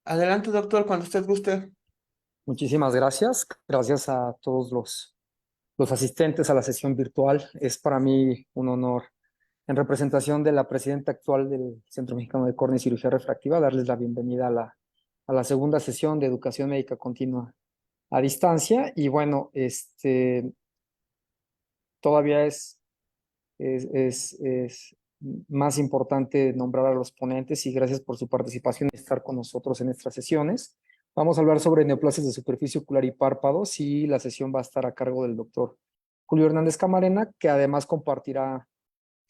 Adelante, doctor, cuando usted guste. Muchísimas gracias. Gracias a todos los asistentes a la sesión virtual. Es para mí un honor, en representación de la presidenta actual del Centro Mexicano de Córnea y Cirugía Refractiva, darles la bienvenida a la segunda sesión de educación médica continua a distancia. Y bueno, todavía es más importante nombrar a los ponentes y gracias por su participación y estar con nosotros en estas sesiones. Vamos a hablar sobre neoplasias de superficie ocular y párpados y la sesión va a estar a cargo del doctor Julio Hernández Camarena, que además compartirá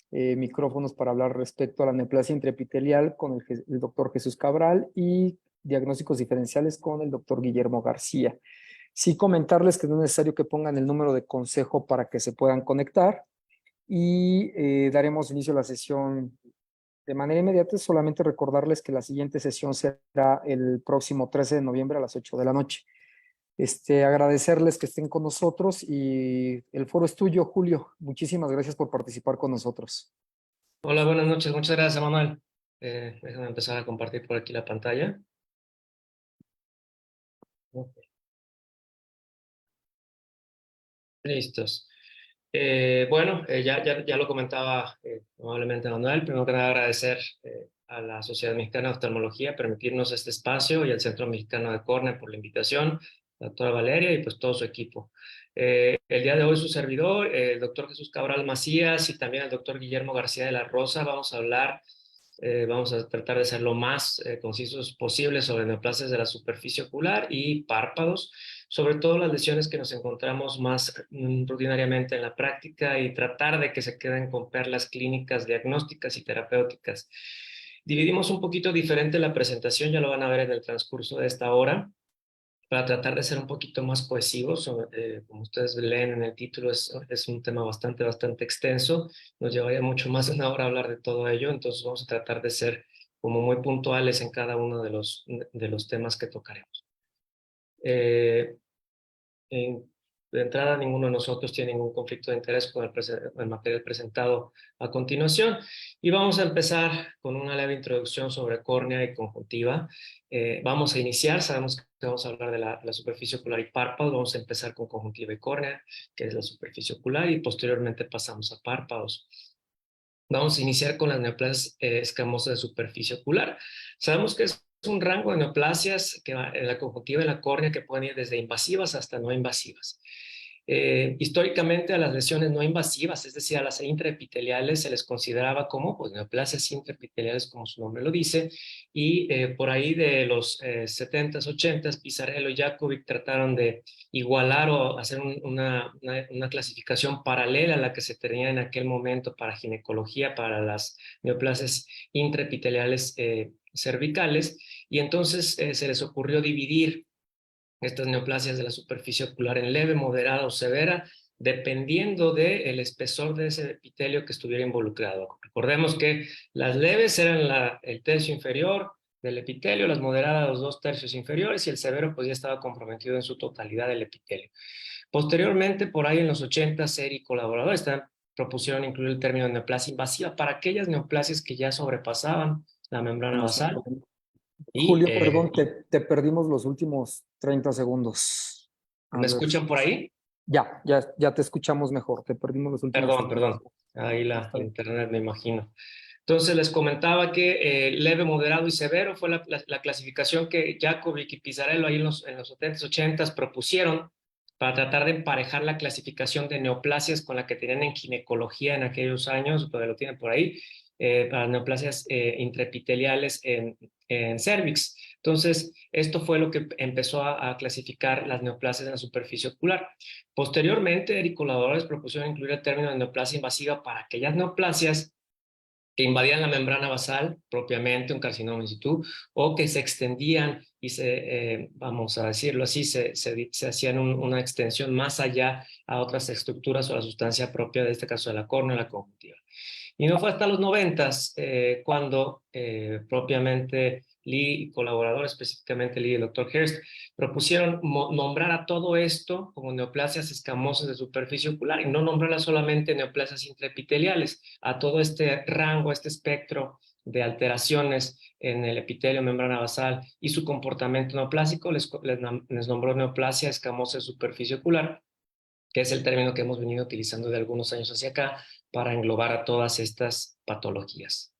micrófonos para hablar respecto a la neoplasia intraepitelial con el doctor Jesús Cabral y diagnósticos diferenciales con el doctor Guillermo García. Sí comentarles que no es necesario que pongan el número de consejo para que se puedan conectar y daremos inicio a la sesión de manera inmediata. Solamente recordarles que la siguiente sesión será el próximo 13 de noviembre a las 8 de la noche. Agradecerles que estén con nosotros y el foro es tuyo, Julio. Muchísimas gracias por participar con nosotros. Hola, buenas noches. Muchas gracias, Manuel. Déjame empezar a compartir por aquí la pantalla. Ok, listos. Ya lo comentaba probablemente Manuel. Primero que nada, agradecer a la Sociedad Mexicana de Oftalmología permitirnos este espacio y al Centro Mexicano de Córnea por la invitación, la doctora Valeria y pues todo su equipo. El día de hoy su servidor, el doctor Jesús Cabral Macías y también el doctor Guillermo García de la Rosa, vamos a tratar de ser lo más concisos posible sobre neoplasias de la superficie ocular y párpados, sobre todo las lesiones que nos encontramos más rutinariamente en la práctica y tratar de que se queden con perlas clínicas, diagnósticas y terapéuticas. Dividimos un poquito diferente la presentación, ya lo van a ver en el transcurso de esta hora, para tratar de ser un poquito más cohesivos. Como ustedes leen en el título, es un tema bastante extenso. Nos llevaría mucho más de una hora hablar de todo ello, entonces vamos a tratar de ser como muy puntuales en cada uno de los temas que tocaremos. Eh, de entrada, ninguno de nosotros tiene ningún conflicto de interés con el material presentado a continuación. Y vamos a empezar con una leve introducción sobre córnea y conjuntiva. Vamos a iniciar, sabemos que vamos a hablar de la superficie ocular y párpados. Vamos a empezar con conjuntiva y córnea, que es la superficie ocular, y posteriormente pasamos a párpados. Vamos a iniciar con las neoplasias escamosas de superficie ocular. Sabemos que es un rango de neoplasias que va en la conjuntiva y en la córnea que pueden ir desde invasivas hasta no invasivas. Históricamente a las lesiones no invasivas, es decir, a las intraepiteliales, se les consideraba como pues, neoplasias intraepiteliales, como su nombre lo dice, y por ahí de los 70s, 80s, Pizarello y Jakovic trataron de igualar o hacer una clasificación paralela a la que se tenía en aquel momento para ginecología, para las neoplasias intraepiteliales cervicales, y entonces se les ocurrió dividir estas neoplasias de la superficie ocular en leve, moderada o severa, dependiendo del espesor de ese epitelio que estuviera involucrado. Recordemos que las leves eran el tercio inferior del epitelio, las moderadas los 2/3 inferiores y el severo pues ya estaba comprometido en su totalidad del epitelio. Posteriormente, por ahí en los 80, Seri y colaboradores propusieron incluir el término neoplasia invasiva para aquellas neoplasias que ya sobrepasaban la membrana basal y Julio, perdón, te perdimos los últimos 30 segundos. A ¿me ver, escuchan por ahí? ya te escuchamos mejor. Te perdimos los últimos Perdón, 30 perdón. segundos. Ahí No, la está bien. internet, me imagino. Entonces les comentaba que leve, moderado y severo fue la clasificación que Jakovic y Pizarello ahí en los 70s, 80s propusieron para tratar de emparejar la clasificación de neoplasias con la que tenían en ginecología en aquellos años, pero lo tienen por ahí, para neoplasias intraepiteliales en cervix. Entonces, esto fue lo que empezó a clasificar las neoplasias en la superficie ocular. Posteriormente, Eric y colaboradores propusieron incluir el término de neoplasia invasiva para aquellas neoplasias que invadían la membrana basal propiamente, un carcinoma in situ, o que se extendían y vamos a decirlo así, se hacían una extensión más allá a otras estructuras o a la sustancia propia, de este caso de la córnea o la conjuntiva. Y no fue hasta los 90 cuando propiamente Lee y colaboradores, específicamente Lee y el doctor Hurst, propusieron nombrar a todo esto como neoplasias escamosas de superficie ocular y no nombrarlas solamente neoplasias intraepiteliales, a todo este rango, este espectro de alteraciones en el epitelio membrana basal y su comportamiento neoplásico, les nombró neoplasia escamosa de superficie ocular, que es el término que hemos venido utilizando de algunos años hacia acá para englobar a todas estas patologías.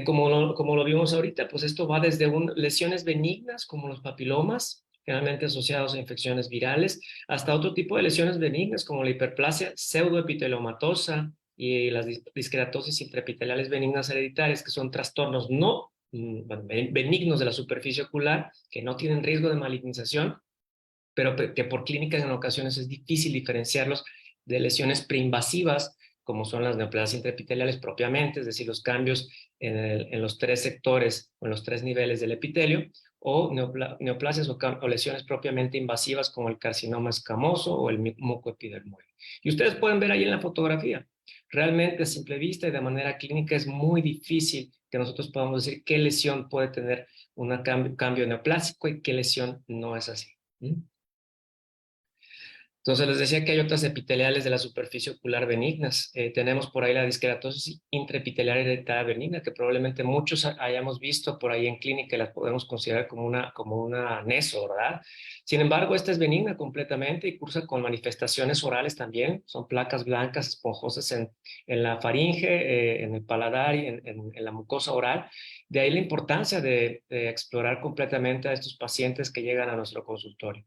Como lo vimos ahorita, pues esto va desde lesiones benignas como los papilomas, generalmente asociados a infecciones virales, hasta otro tipo de lesiones benignas como la hiperplasia pseudoepiteliomatosa y las disqueratosis intraepiteliales benignas hereditarias, que son trastornos benignos de la superficie ocular, que no tienen riesgo de malignización, pero que por clínica en ocasiones es difícil diferenciarlos de lesiones preinvasivas, como son las neoplasias intraepiteliales propiamente, es decir, los cambios en los tres sectores o en los tres niveles del epitelio, o neoplasias o lesiones propiamente invasivas como el carcinoma escamoso o el mucoepidermoide. Y ustedes pueden ver ahí en la fotografía, realmente a simple vista y de manera clínica es muy difícil que nosotros podamos decir qué lesión puede tener un cambio neoplásico y qué lesión no es así. Entonces les decía que hay otras epiteliales de la superficie ocular benignas. Tenemos por ahí la disqueratosis intraepitelial hereditaria benigna, que probablemente muchos hayamos visto por ahí en clínica y la podemos considerar como una neso, ¿verdad? Sin embargo, esta es benigna completamente y cursa con manifestaciones orales también. Son placas blancas esponjosas en la faringe, en el paladar y en la mucosa oral. De ahí la importancia de explorar completamente a estos pacientes que llegan a nuestro consultorio.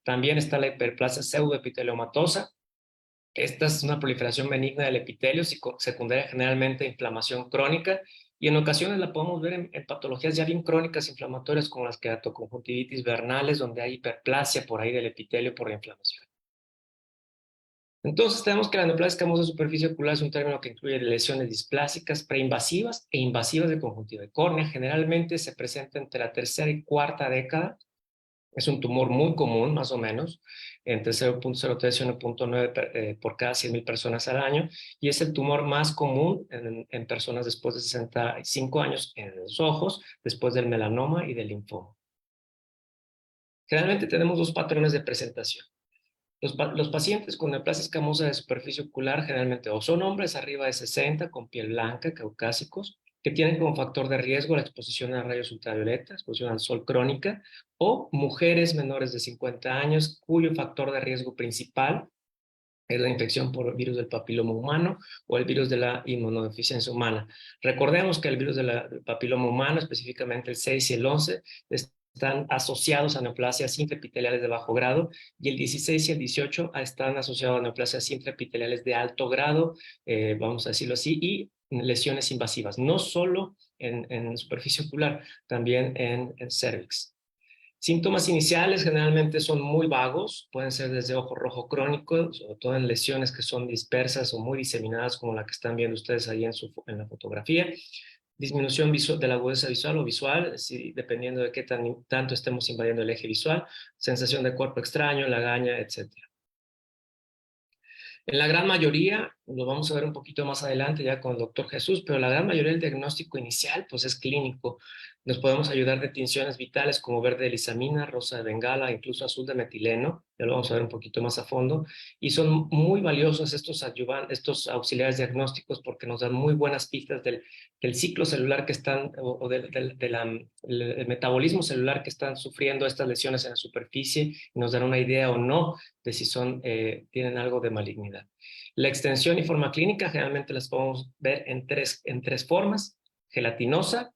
También está la hiperplasia pseudoepiteliomatosa. Esta es una proliferación benigna del epitelio, secundaria generalmente a inflamación crónica, y en ocasiones la podemos ver en patologías ya bien crónicas inflamatorias como las queratoconjuntivitis vernales, donde hay hiperplasia por ahí del epitelio por la inflamación. Entonces tenemos que la neoplasia escamosa de superficie ocular es un término que incluye lesiones displásicas, preinvasivas e invasivas de conjuntiva de córnea. Generalmente se presenta entre la tercera y cuarta década. Es un tumor muy común, más o menos, entre 0.03 y 1.9 por cada 100,000 personas al año, y es el tumor más común en personas después de 65 años en los ojos, después del melanoma y del linfoma. Generalmente tenemos dos patrones de presentación. Los pacientes con neoplasia escamosa de superficie ocular generalmente o son hombres arriba de 60 con piel blanca, caucásicos, que tienen como factor de riesgo la exposición a rayos ultravioleta, exposición al sol crónica, o mujeres menores de 50 años cuyo factor de riesgo principal es la infección por virus del papiloma humano o el virus de la inmunodeficiencia humana. Recordemos que el virus del papiloma humano, específicamente el 6 y el 11, están asociados a neoplasias intraepiteliales de bajo grado, y el 16 y el 18 están asociados a neoplasias intraepiteliales de alto grado, vamos a decirlo así, y lesiones invasivas, no solo en superficie ocular, también en cervix. Síntomas iniciales generalmente son muy vagos, pueden ser desde ojo rojo crónico, sobre todo en lesiones que son dispersas o muy diseminadas como la que están viendo ustedes ahí en la fotografía. Disminución de la agudeza visual o visual, dependiendo de qué tanto estemos invadiendo el eje visual, sensación de cuerpo extraño, lagaña, etc. En la gran mayoría, lo vamos a ver un poquito más adelante ya con el doctor Jesús, pero la gran mayoría del diagnóstico inicial pues es clínico. Nos podemos ayudar de tinciones vitales como verde de lisamina, rosa de bengala, incluso azul de metileno, ya lo vamos a ver un poquito más a fondo, y son muy valiosos estos auxiliares diagnósticos porque nos dan muy buenas pistas del ciclo celular que están, o del metabolismo celular que están sufriendo estas lesiones en la superficie, y nos dan una idea o no de si tienen algo de malignidad. La extensión y forma clínica generalmente las podemos ver en tres formas: gelatinosa,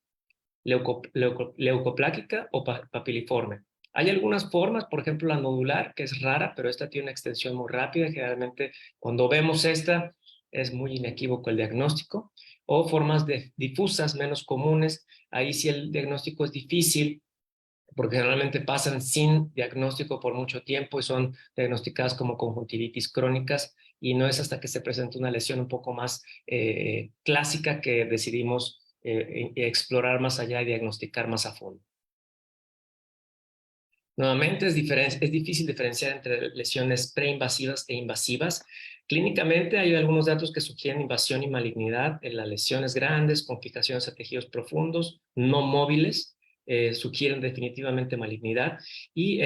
leucopláquica o papiliforme. Hay algunas formas, por ejemplo la nodular, que es rara, pero esta tiene una extensión muy rápida. Generalmente cuando vemos esta es muy inequívoco el diagnóstico. O formas difusas, menos comunes. Ahí sí el diagnóstico es difícil, porque generalmente pasan sin diagnóstico por mucho tiempo y son diagnosticadas como conjuntivitis crónicas, y no es hasta que se presenta una lesión un poco más clásica que decidimos explorar más allá y diagnosticar más a fondo. Nuevamente es difícil diferenciar entre lesiones preinvasivas e invasivas. Clínicamente hay algunos datos que sugieren invasión y malignidad en las lesiones grandes con fijaciones a tejidos profundos, no móviles, sugieren definitivamente malignidad. Y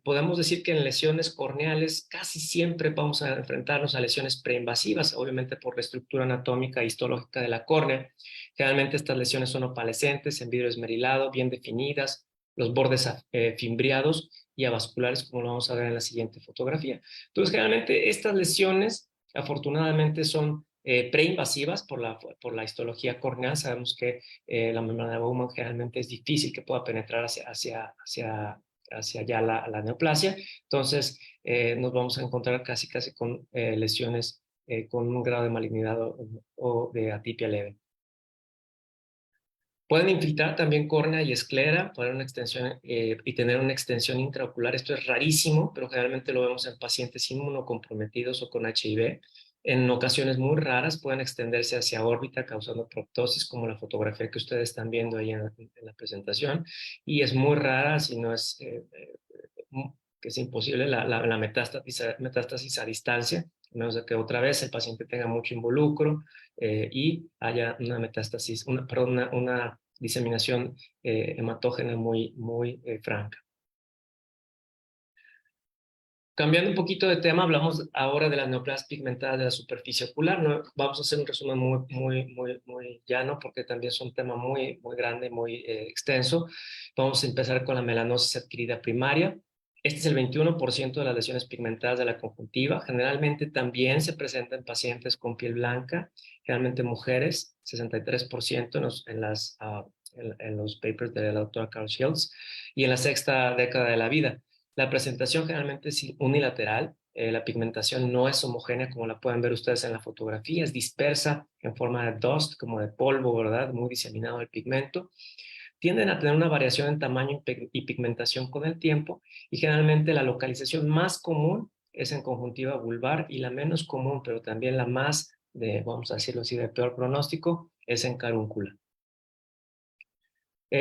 podemos decir que en lesiones corneales casi siempre vamos a enfrentarnos a lesiones preinvasivas, obviamente por la estructura anatómica e histológica de la córnea. Generalmente estas lesiones son opalescentes, en vidrio esmerilado, bien definidas, los bordes fimbriados y avasculares, como lo vamos a ver en la siguiente fotografía. Entonces, generalmente estas lesiones, afortunadamente, son preinvasivas por la histología corneal. Sabemos que la membrana de Bowman generalmente es difícil que pueda penetrar hacia allá la neoplasia. Entonces, nos vamos a encontrar casi con lesiones con un grado de malignidad o de atipia leve. Pueden infiltrar también córnea y esclera, poner una extensión y tener una extensión intraocular. Esto es rarísimo, pero generalmente lo vemos en pacientes inmunocomprometidos o con HIV. En ocasiones muy raras pueden extenderse hacia órbita causando proptosis, como la fotografía que ustedes están viendo ahí en la presentación. Y es muy rara, si no es que es imposible, la metástasis a distancia, a menos de que otra vez el paciente tenga mucho involucro y haya una metástasis, una diseminación hematógena muy franca. Cambiando un poquito de tema, hablamos ahora de las neoplasias pigmentadas de la superficie ocular. ¿No? Vamos a hacer un resumen muy llano porque también es un tema muy grande, muy extenso. Vamos a empezar con la melanosis adquirida primaria. Este es el 21% de las lesiones pigmentadas de la conjuntiva. Generalmente también se presenta en pacientes con piel blanca, generalmente mujeres, 63% en los papers de la doctora Carol Shields, y en la sexta década de la vida. La presentación generalmente es unilateral, la pigmentación no es homogénea como la pueden ver ustedes en la fotografía, es dispersa en forma de dust, como de polvo, ¿verdad? Muy diseminado el pigmento. Tienden a tener una variación en tamaño y pigmentación con el tiempo y generalmente la localización más común es en conjuntiva vulvar y la menos común, pero también la más, vamos a decirlo así, de peor pronóstico, es en carúncula.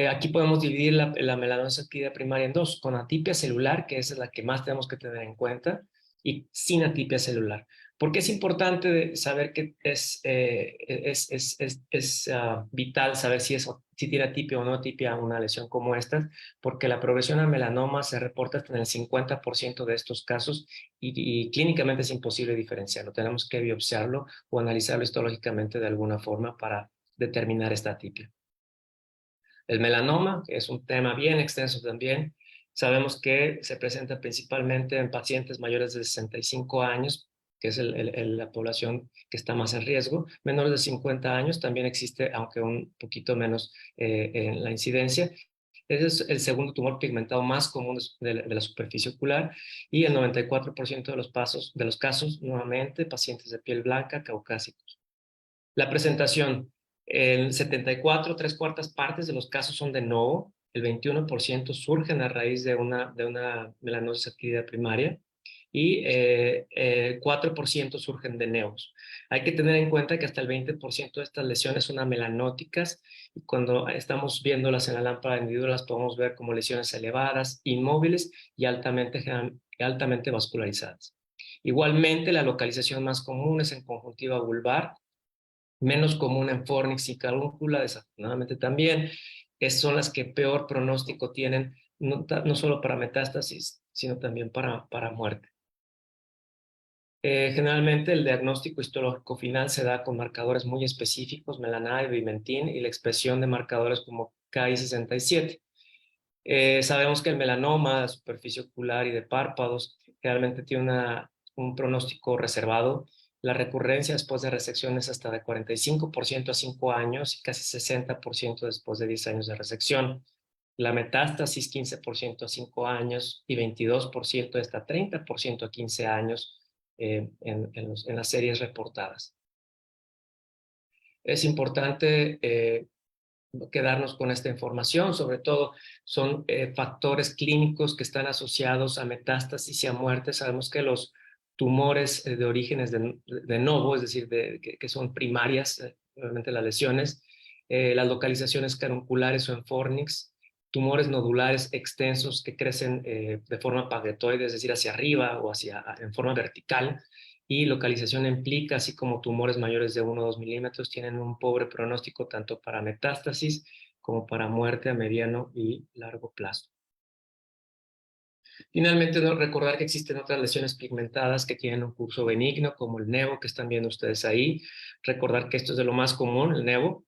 Aquí podemos dividir la melanosis adquirida primaria en dos, con atipia celular, que esa es la que más tenemos que tener en cuenta, y sin atipia celular. Porque es importante saber que es vital saber si tiene atipia o no atipia una lesión como esta, porque la progresión a melanoma se reporta hasta en el 50% de estos casos y clínicamente es imposible diferenciarlo. Tenemos que biopsiarlo o analizarlo histológicamente de alguna forma para determinar esta atipia. El melanoma, que es un tema bien extenso también, sabemos que se presenta principalmente en pacientes mayores de 65 años, que es la población que está más en riesgo. Menores de 50 años también existe, aunque un poquito menos en la incidencia. Ese es el segundo tumor pigmentado más común de la superficie ocular y el 94% de los casos, nuevamente, pacientes de piel blanca, caucásicos. La presentación, el 74, 3/4 partes de los casos son de novo, el 21% surgen a raíz de una melanosis adquirida primaria y 4% surgen de neos. Hay que tener en cuenta que hasta el 20% de estas lesiones son amelanóticas y cuando estamos viéndolas en la lámpara individual las podemos ver como lesiones elevadas, inmóviles y altamente vascularizadas. Igualmente, la localización más común es en conjuntiva vulvar, menos común en fornix y carúncula, desafortunadamente también, son las que peor pronóstico tienen, no solo para metástasis, sino también para muerte. Generalmente el diagnóstico histológico final se da con marcadores muy específicos, melanina y vimentin, y la expresión de marcadores como Ki67. Sabemos que el melanoma de superficie ocular y de párpados generalmente tiene un pronóstico reservado. La recurrencia después de resección es hasta de 45% a 5 años y casi 60% después de 10 años de resección. La metástasis 15% a 5 años y 22% hasta 30% a 15 años en las series reportadas. Es importante quedarnos con esta información, sobre todo son factores clínicos que están asociados a metástasis y a muerte. Sabemos que los tumores de orígenes de novo, es decir, que son primarias, obviamente las lesiones, las localizaciones carunculares o en fornix, tumores nodulares extensos que crecen de forma pagretoide, es decir, hacia arriba o en forma vertical, y localización en plica, así como tumores mayores de 1 o 2 milímetros, tienen un pobre pronóstico tanto para metástasis como para muerte a mediano y largo plazo. Finalmente, recordar que existen otras lesiones pigmentadas que tienen un curso benigno, como el nevo que están viendo ustedes ahí. Recordar que esto es de lo más común, el nevo.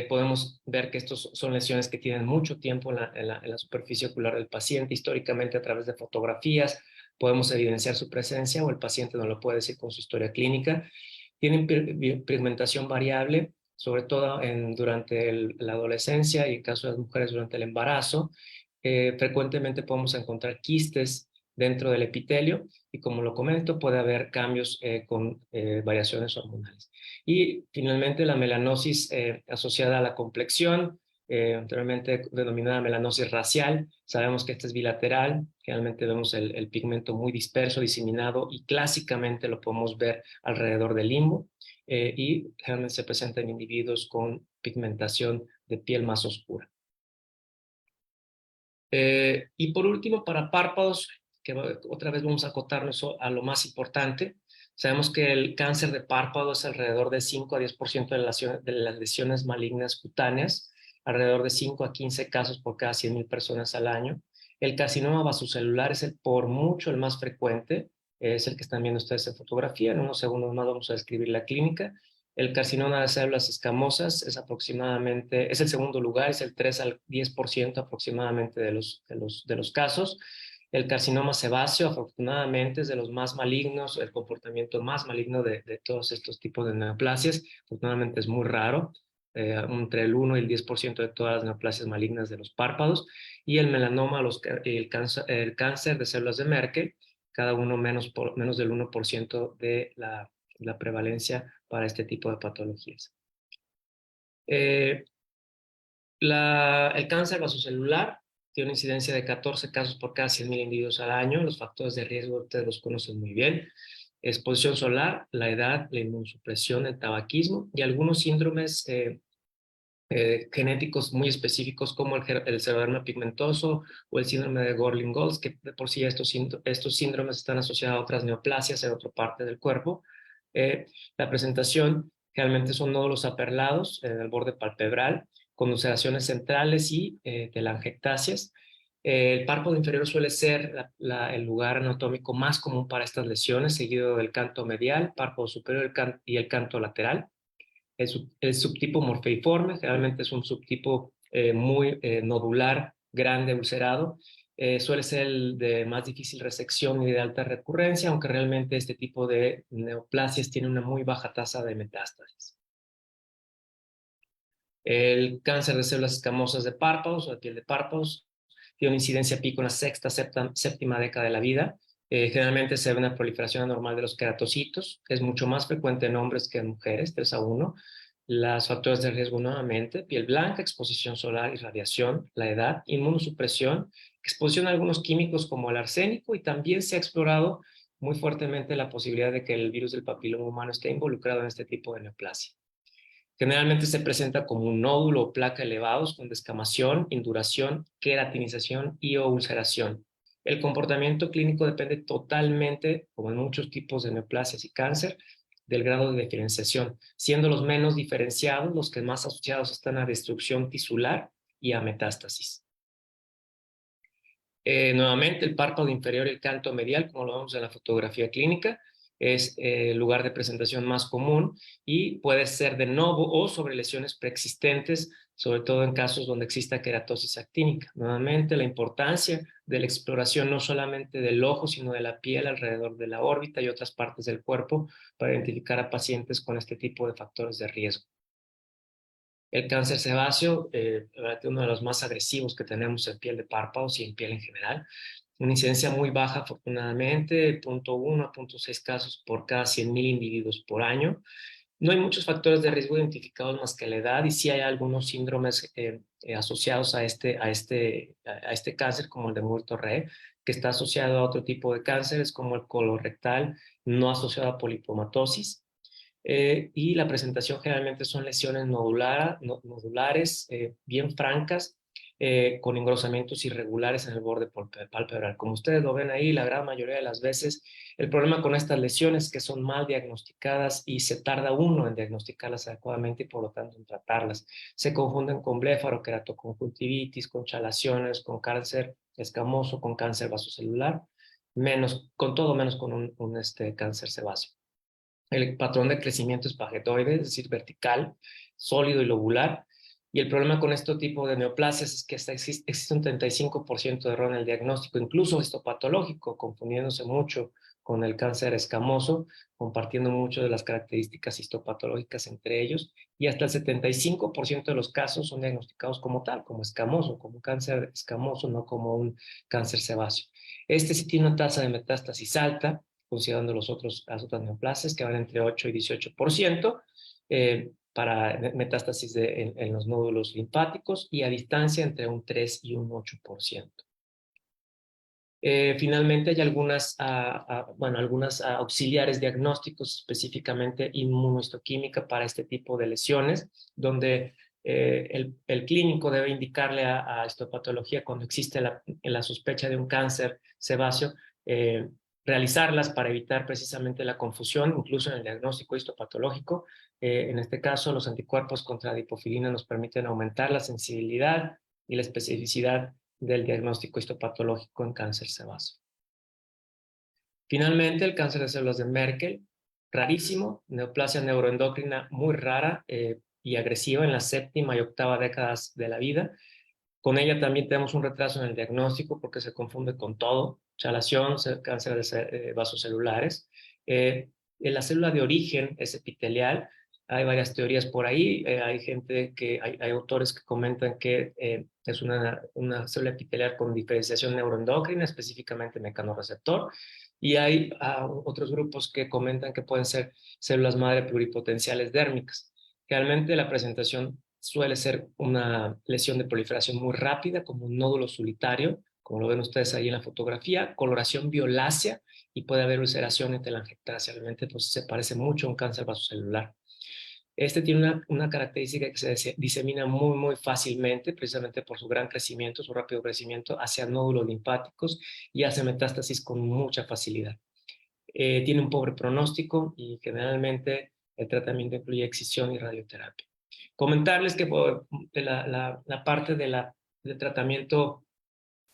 Podemos ver que estos son lesiones que tienen mucho tiempo en la superficie ocular del paciente. Históricamente, a través de fotografías, podemos evidenciar su presencia o el paciente nos lo puede decir con su historia clínica. Tienen pigmentación variable, sobre todo durante la adolescencia y en caso de las mujeres durante el embarazo. Frecuentemente podemos encontrar quistes dentro del epitelio y, como lo comento, puede haber cambios con variaciones hormonales. Y finalmente la melanosis asociada a la complexión, anteriormente denominada melanosis racial. Sabemos que esta es bilateral, generalmente vemos el pigmento muy disperso, diseminado, y clásicamente lo podemos ver alrededor del limbo, y generalmente se presenta en individuos con pigmentación de piel más oscura. Y por último, para párpados, que otra vez vamos a acotarnos a lo más importante. Sabemos que el cáncer de párpado es alrededor de 5 a 10% de las lesiones malignas cutáneas, alrededor de 5 a 15 casos por cada 100,000 personas al año. El carcinoma vasocelular es por mucho el más frecuente, es el que están viendo ustedes en fotografía. En unos segundos más vamos a describir la clínica. El carcinoma de células escamosas es el segundo lugar, es el 3 al 10% aproximadamente de los casos. El carcinoma sebáceo, afortunadamente, es de los más malignos, el comportamiento más maligno de todos estos tipos de neoplasias. Afortunadamente es muy raro, entre el 1 y el 10% de todas las neoplasias malignas de los párpados. Y el melanoma, el cáncer de células de Merkel, cada uno menos del 1% de la prevalencia para este tipo de patologías. El cáncer vasocelular tiene una incidencia de 14 casos por cada 100,000 individuos al año. Los factores de riesgo ustedes los conocen muy bien: exposición solar, la edad, la inmunosupresión, el tabaquismo y algunos síndromes genéticos muy específicos, como el xeroderma pigmentoso o el síndrome de Gorlin-Goltz, que de por sí estos síndromes están asociados a otras neoplasias en otra parte del cuerpo. La presentación generalmente son nódulos aperlados en el borde palpebral, con ulceraciones centrales y telangiectasias. El párpado inferior suele ser el lugar anatómico más común para estas lesiones, seguido del canto medial, párpado superior y el canto lateral. El subtipo morfeiforme generalmente es un subtipo muy nodular, grande, ulcerado. Suele ser el de más difícil resección y de alta recurrencia, aunque realmente este tipo de neoplasias tiene una muy baja tasa de metástasis. El cáncer de células escamosas de párpados o de piel de párpados tiene una incidencia pico en la séptima década de la vida. Generalmente se ve una proliferación anormal de los queratocitos. Es mucho más frecuente en hombres que en mujeres, 3 a 1. Los factores de riesgo, nuevamente: piel blanca, exposición solar y radiación, la edad, inmunosupresión, exposición a algunos químicos como el arsénico, y también se ha explorado muy fuertemente la posibilidad de que el virus del papiloma humano esté involucrado en este tipo de neoplasia. Generalmente se presenta como un nódulo o placa elevados con descamación, induración, queratinización y o ulceración. El comportamiento clínico depende totalmente, como en muchos tipos de neoplasias y cáncer, del grado de diferenciación, siendo los menos diferenciados los que más asociados están a destrucción tisular y a metástasis. Nuevamente, el párpado inferior y el canto medial, como lo vemos en la fotografía clínica, es el lugar de presentación más común y puede ser de novo o sobre lesiones preexistentes, sobre todo en casos donde exista queratosis actínica. Nuevamente, la importancia de la exploración no solamente del ojo, sino de la piel alrededor de la órbita y otras partes del cuerpo para identificar a pacientes con este tipo de factores de riesgo. El cáncer sebáceo, uno de los más agresivos que tenemos en piel de párpados y en piel en general. Una incidencia muy baja, afortunadamente, 0.1 a 0.6 casos por cada 100,000 individuos por año. No hay muchos factores de riesgo identificados más que la edad, y sí hay algunos síndromes asociados a este cáncer, como el de Muir-Torre, que está asociado a otro tipo de cánceres, como el colorectal, no asociado a polipomatosis. Y la presentación generalmente son lesiones nodulares, bien francas, con engrosamientos irregulares en el borde palpebral. Como ustedes lo ven ahí, la gran mayoría de las veces, el problema con estas lesiones es que son mal diagnosticadas y se tarda uno en diagnosticarlas adecuadamente y por lo tanto en tratarlas. Se confunden con blefaroqueratoconjuntivitis, con chalaciones, con cáncer escamoso, con cáncer vasocelular, con todo menos con un cáncer sebáceo. El patrón de crecimiento es pagetoide, es decir, vertical, sólido y lobular. Y el problema con este tipo de neoplasias es que existe un 35% de error en el diagnóstico, incluso histopatológico, confundiéndose mucho con el cáncer escamoso, compartiendo mucho de las características histopatológicas entre ellos, y hasta el 75% de los casos son diagnosticados como tal, como escamoso, como un cáncer escamoso, no como un cáncer sebáceo. Este sí tiene una tasa de metástasis alta, considerando las otras neoplasias, que van entre 8 y 18%, para metástasis en los nódulos linfáticos, y a distancia entre un 3 y un 8%. Finalmente hay algunas auxiliares diagnósticos, específicamente inmunohistoquímica para este tipo de lesiones, donde el clínico debe indicarle a histopatología cuando existe la sospecha de un cáncer sebáceo, realizarlas para evitar precisamente la confusión, incluso en el diagnóstico histopatológico. En este caso, los anticuerpos contra adipofilina nos permiten aumentar la sensibilidad y la especificidad del diagnóstico histopatológico en cáncer sebáceo. Finalmente, el cáncer de células de Merkel, rarísimo, neoplasia neuroendocrina muy rara y agresiva en la séptima y octava décadas de la vida. Con ella también tenemos un retraso en el diagnóstico porque se confunde con todo, chalación, cáncer de vasocelulares. La célula de origen es epitelial. Hay varias teorías por ahí. Hay autores que comentan que es una célula epitelial con diferenciación neuroendocrina, específicamente mecanorreceptor. Y hay otros grupos que comentan que pueden ser células madre pluripotenciales dérmicas. Realmente la presentación suele ser una lesión de proliferación muy rápida, como un nódulo solitario, como lo ven ustedes ahí en la fotografía, coloración violácea, y puede haber ulceración en telangiectasia. Realmente pues, se parece mucho a un cáncer vasocelular. Este tiene una característica que se disemina muy, muy fácilmente, precisamente por su gran crecimiento, su rápido crecimiento hacia nódulos linfáticos, y hace metástasis con mucha facilidad. Tiene un pobre pronóstico y generalmente el tratamiento incluye excisión y radioterapia. Comentarles que la parte del tratamiento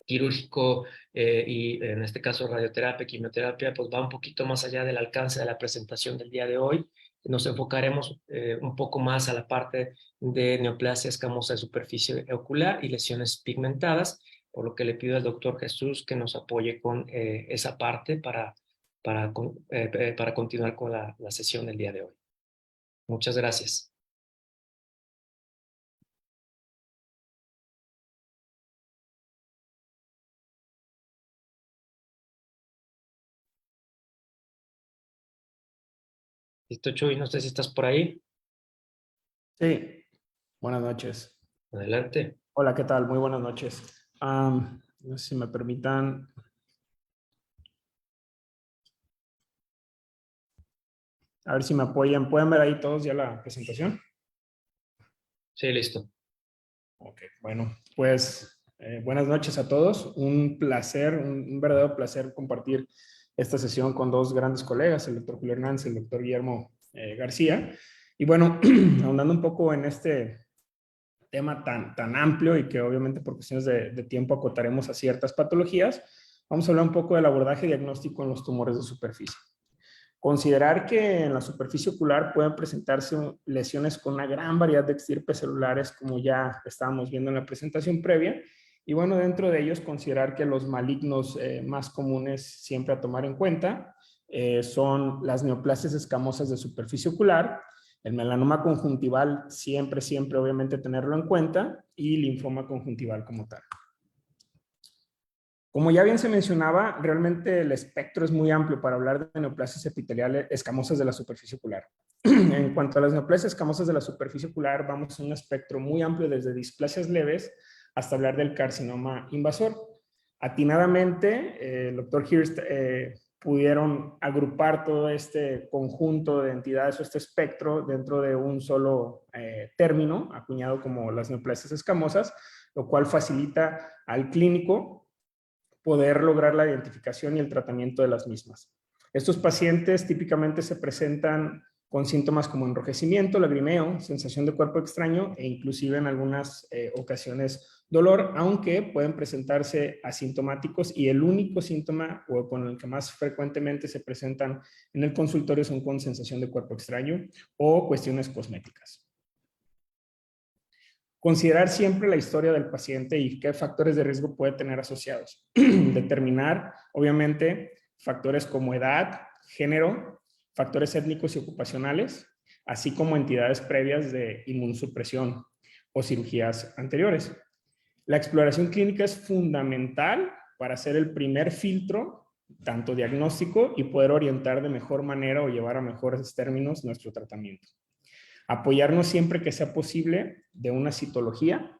quirúrgico y en este caso radioterapia, quimioterapia, pues va un poquito más allá del alcance de la presentación del día de hoy. Nos enfocaremos un poco más a la parte de neoplasia escamosa de superficie ocular y lesiones pigmentadas, por lo que le pido al doctor Jesús que nos apoye con esa parte para continuar con la sesión del día de hoy. Muchas gracias. Listo, Chuy, no sé si estás por ahí. Sí, buenas noches. Adelante. Hola, ¿qué tal? Muy buenas noches. No sé si me permitan. A ver si me apoyan. ¿Pueden ver ahí todos ya la presentación? Sí, listo. Ok, bueno, pues buenas noches a todos. Un placer, un verdadero placer compartir esta sesión con dos grandes colegas, el doctor Julio Hernández y el doctor Guillermo García. Y bueno, ahondando un poco en este tema tan amplio y que obviamente por cuestiones de tiempo acotaremos a ciertas patologías, vamos a hablar un poco del abordaje diagnóstico en los tumores de superficie. Considerar que en la superficie ocular pueden presentarse lesiones con una gran variedad de extirpes celulares, como ya estábamos viendo en la presentación previa. Y bueno, dentro de ellos, considerar que los malignos más comunes siempre a tomar en cuenta son las neoplasias escamosas de superficie ocular, el melanoma conjuntival, siempre, obviamente, tenerlo en cuenta, y linfoma conjuntival como tal. Como ya bien se mencionaba, realmente el espectro es muy amplio para hablar de neoplasias epiteliales escamosas de la superficie ocular. En cuanto a las neoplasias escamosas de la superficie ocular, vamos a un espectro muy amplio desde displasias leves hasta hablar del carcinoma invasor. Atinadamente, el doctor Hirst pudieron agrupar todo este conjunto de entidades o este espectro dentro de un solo término, acuñado como las neoplasias escamosas, lo cual facilita al clínico poder lograr la identificación y el tratamiento de las mismas. Estos pacientes típicamente se presentan con síntomas como enrojecimiento, lagrimeo, sensación de cuerpo extraño e inclusive en algunas ocasiones dolor, aunque pueden presentarse asintomáticos y el único síntoma o con el que más frecuentemente se presentan en el consultorio son con sensación de cuerpo extraño o cuestiones cosméticas. Considerar siempre la historia del paciente y qué factores de riesgo puede tener asociados. Determinar, obviamente, factores como edad, género, factores étnicos y ocupacionales, así como entidades previas de inmunosupresión o cirugías anteriores. La exploración clínica es fundamental para hacer el primer filtro, tanto diagnóstico, y poder orientar de mejor manera o llevar a mejores términos nuestro tratamiento. Apoyarnos siempre que sea posible de una citología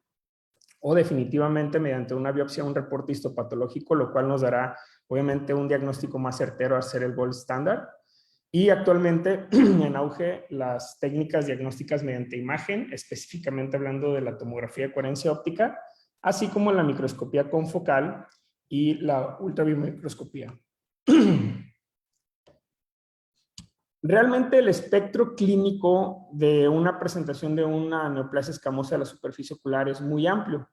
o definitivamente mediante una biopsia o un reporte histopatológico, lo cual nos dará obviamente un diagnóstico más certero a ser el gold standard. Y actualmente en auge las técnicas diagnósticas mediante imagen, específicamente hablando de la tomografía de coherencia óptica, así como la microscopía confocal y la ultrabiomicroscopía. Realmente el espectro clínico de una presentación de una neoplasia escamosa de la superficie ocular es muy amplio.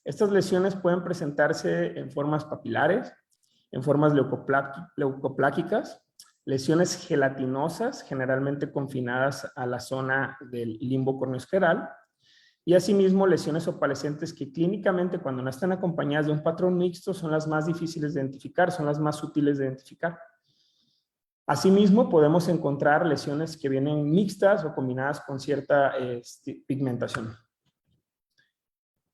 Estas lesiones pueden presentarse en formas papilares, en formas leucopláquicas, lesiones gelatinosas, generalmente confinadas a la zona del limbo corneoescleral, y asimismo lesiones opalescentes que clínicamente cuando no están acompañadas de un patrón mixto son las más difíciles de identificar, son las más sutiles de identificar. Asimismo, podemos encontrar lesiones que vienen mixtas o combinadas con cierta pigmentación.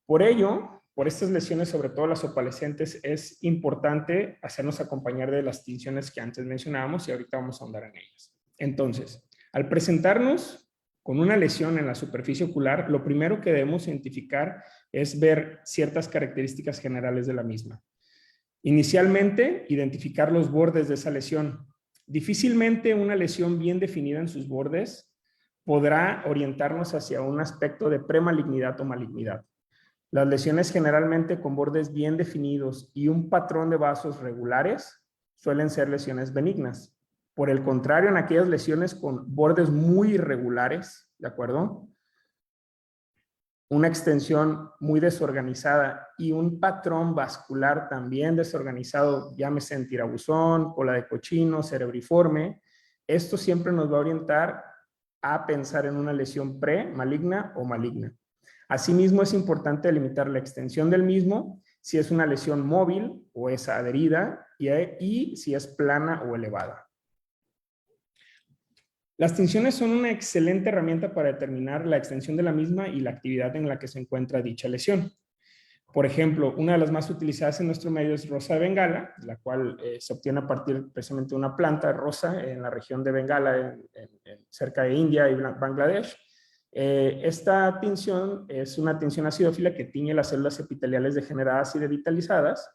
Por ello, por estas lesiones, sobre todo las opalescentes, es importante hacernos acompañar de las tinciones que antes mencionábamos y ahorita vamos a ahondar en ellas. Entonces, al presentarnos con una lesión en la superficie ocular, lo primero que debemos identificar es ver ciertas características generales de la misma. Inicialmente, identificar los bordes de esa lesión. Difícilmente una lesión bien definida en sus bordes podrá orientarnos hacia un aspecto de premalignidad o malignidad. Las lesiones generalmente con bordes bien definidos y un patrón de vasos regulares suelen ser lesiones benignas. Por el contrario, en aquellas lesiones con bordes muy irregulares, ¿de acuerdo? Una extensión muy desorganizada y un patrón vascular también desorganizado, llámese en tirabuzón, cola de cochino, cerebriforme, esto siempre nos va a orientar a pensar en una lesión pre-maligna o maligna. Asimismo, es importante delimitar la extensión del mismo, si es una lesión móvil o es adherida y si es plana o elevada. Las tinciones son una excelente herramienta para determinar la extensión de la misma y la actividad en la que se encuentra dicha lesión. Por ejemplo, una de las más utilizadas en nuestro medio es rosa de Bengala, la cual se obtiene a partir precisamente de una planta rosa en la región de Bengala, cerca de India y Bangladesh. Esta tinción es una tinción acidófila que tiñe las células epiteliales degeneradas y revitalizadas.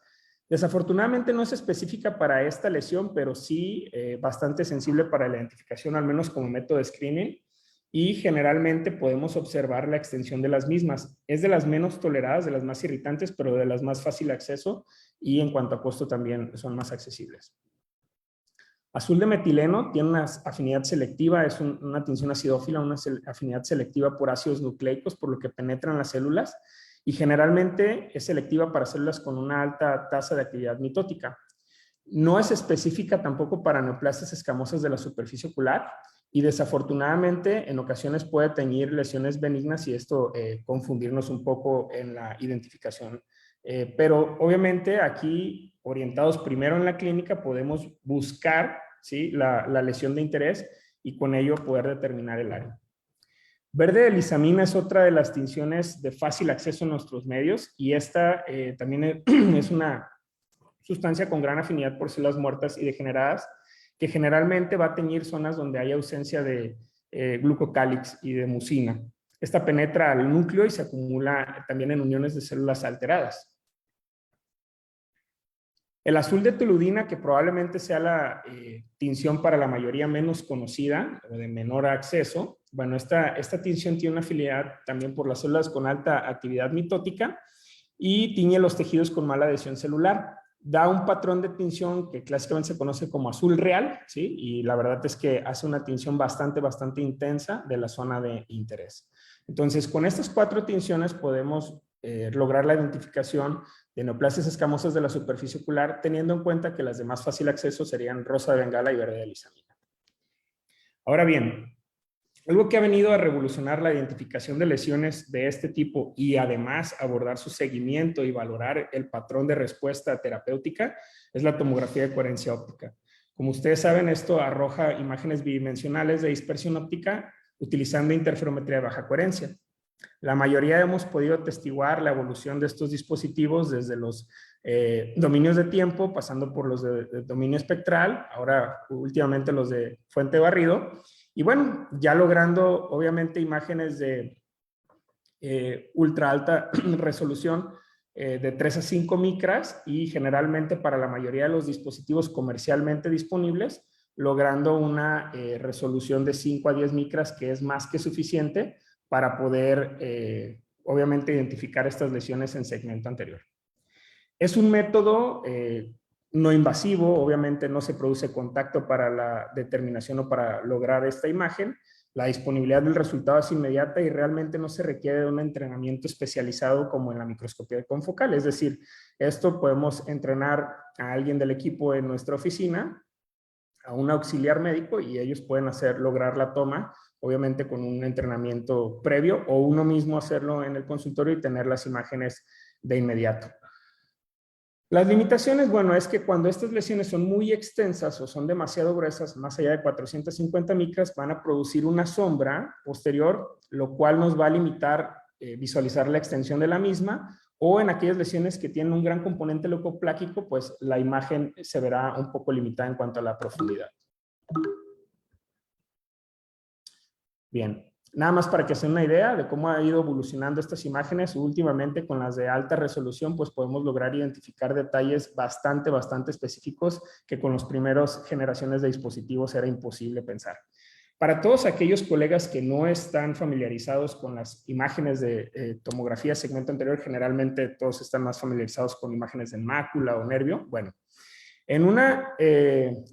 Desafortunadamente no es específica para esta lesión, pero sí bastante sensible para la identificación, al menos como método de screening, y generalmente podemos observar la extensión de las mismas. Es de las menos toleradas, de las más irritantes, pero de las más fácil acceso y en cuanto a costo también son más accesibles. Azul de metileno tiene una afinidad selectiva, es una tinción acidófila, una afinidad selectiva por ácidos nucleicos, por lo que penetran las células, y generalmente es selectiva para células con una alta tasa de actividad mitótica. No es específica tampoco para neoplasias escamosas de la superficie ocular y desafortunadamente en ocasiones puede teñir lesiones benignas y esto confundirnos un poco en la identificación. Pero obviamente aquí, orientados primero en la clínica, podemos buscar, ¿sí?, la lesión de interés y con ello poder determinar el área. Verde de lisamina es otra de las tinciones de fácil acceso en nuestros medios y esta también es una sustancia con gran afinidad por células muertas y degeneradas que generalmente va a teñir zonas donde hay ausencia de glucocálix y de mucina. Esta penetra al núcleo y se acumula también en uniones de células alteradas. El azul de toludina, que probablemente sea la tinción para la mayoría menos conocida o de menor acceso, bueno, esta tinción tiene una afinidad también por las células con alta actividad mitótica y tiñe los tejidos con mala adhesión celular. Da un patrón de tinción que clásicamente se conoce como azul real, ¿sí? Y la verdad es que hace una tinción bastante intensa de la zona de interés. Entonces, con estas 4 tinciones podemos lograr la identificación de neoplasias escamosas de la superficie ocular, teniendo en cuenta que las de más fácil acceso serían rosa de Bengala y verde de lisamina. Ahora bien, algo que ha venido a revolucionar la identificación de lesiones de este tipo y además abordar su seguimiento y valorar el patrón de respuesta terapéutica es la tomografía de coherencia óptica. Como ustedes saben, esto arroja imágenes bidimensionales de dispersión óptica utilizando interferometría de baja coherencia. La mayoría hemos podido atestiguar la evolución de estos dispositivos desde los dominios de tiempo, pasando por los de dominio espectral, ahora últimamente los de fuente barrido, y bueno, ya logrando obviamente imágenes de ultra alta resolución de 3 a 5 micras y generalmente para la mayoría de los dispositivos comercialmente disponibles, logrando una resolución de 5 a 10 micras que es más que suficiente para poder, obviamente, identificar estas lesiones en segmento anterior. Es un método no invasivo, obviamente no se produce contacto para la determinación o para lograr esta imagen. La disponibilidad del resultado es inmediata y realmente no se requiere de un entrenamiento especializado como en la microscopía confocal. Es decir, esto podemos entrenar a alguien del equipo en nuestra oficina, a un auxiliar médico, y ellos pueden lograr la toma, obviamente con un entrenamiento previo, o uno mismo hacerlo en el consultorio y tener las imágenes de inmediato. Las limitaciones, bueno, es que cuando estas lesiones son muy extensas o son demasiado gruesas, más allá de 450 micras, van a producir una sombra posterior, lo cual nos va a limitar visualizar la extensión de la misma, o en aquellas lesiones que tienen un gran componente leucopláquico, pues la imagen se verá un poco limitada en cuanto a la profundidad. Bien, nada más para que se den una idea de cómo ha ido evolucionando estas imágenes. Últimamente con las de alta resolución, pues podemos lograr identificar detalles bastante específicos que con las primeras generaciones de dispositivos era imposible pensar. Para todos aquellos colegas que no están familiarizados con las imágenes de tomografía segmento anterior, generalmente todos están más familiarizados con imágenes de mácula o nervio. Bueno, en una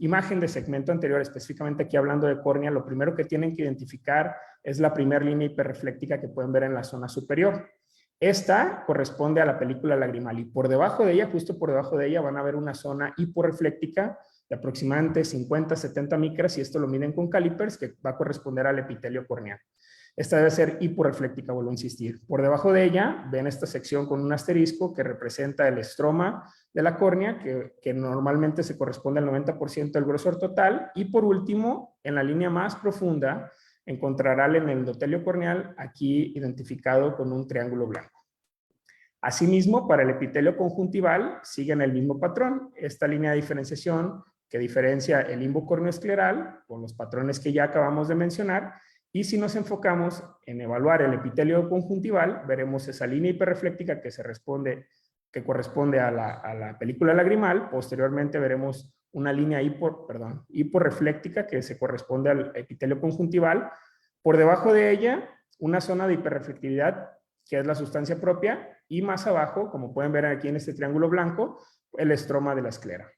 imagen de segmento anterior, específicamente aquí hablando de córnea, lo primero que tienen que identificar es la primera línea hiperrefléctica que pueden ver en la zona superior. Esta corresponde a la película lagrimal y por debajo de ella, justo por debajo de ella, van a ver una zona hiporrefléctica de aproximadamente 50-70 micras, y esto lo miden con calipers, que va a corresponder al epitelio corneal. Esta debe ser hiporrefléctica, vuelvo a insistir. Por debajo de ella ven esta sección con un asterisco que representa el estroma de la córnea, que normalmente se corresponde al 90% del grosor total. Y por último, en la línea más profunda, encontrarán el endotelio corneal, aquí identificado con un triángulo blanco. Asimismo, para el epitelio conjuntival, siguen el mismo patrón. Esta línea de diferenciación que diferencia el limbo corneoescleral con los patrones que ya acabamos de mencionar. Y si nos enfocamos en evaluar el epitelio conjuntival, veremos esa línea hiperrefléctica que corresponde a la película lagrimal. Posteriormente veremos una línea hiporrefléctica que se corresponde al epitelio conjuntival. Por debajo de ella, una zona de hiperreflectividad, que es la sustancia propia, y más abajo, como pueden ver aquí en este triángulo blanco, el estroma de la esclera.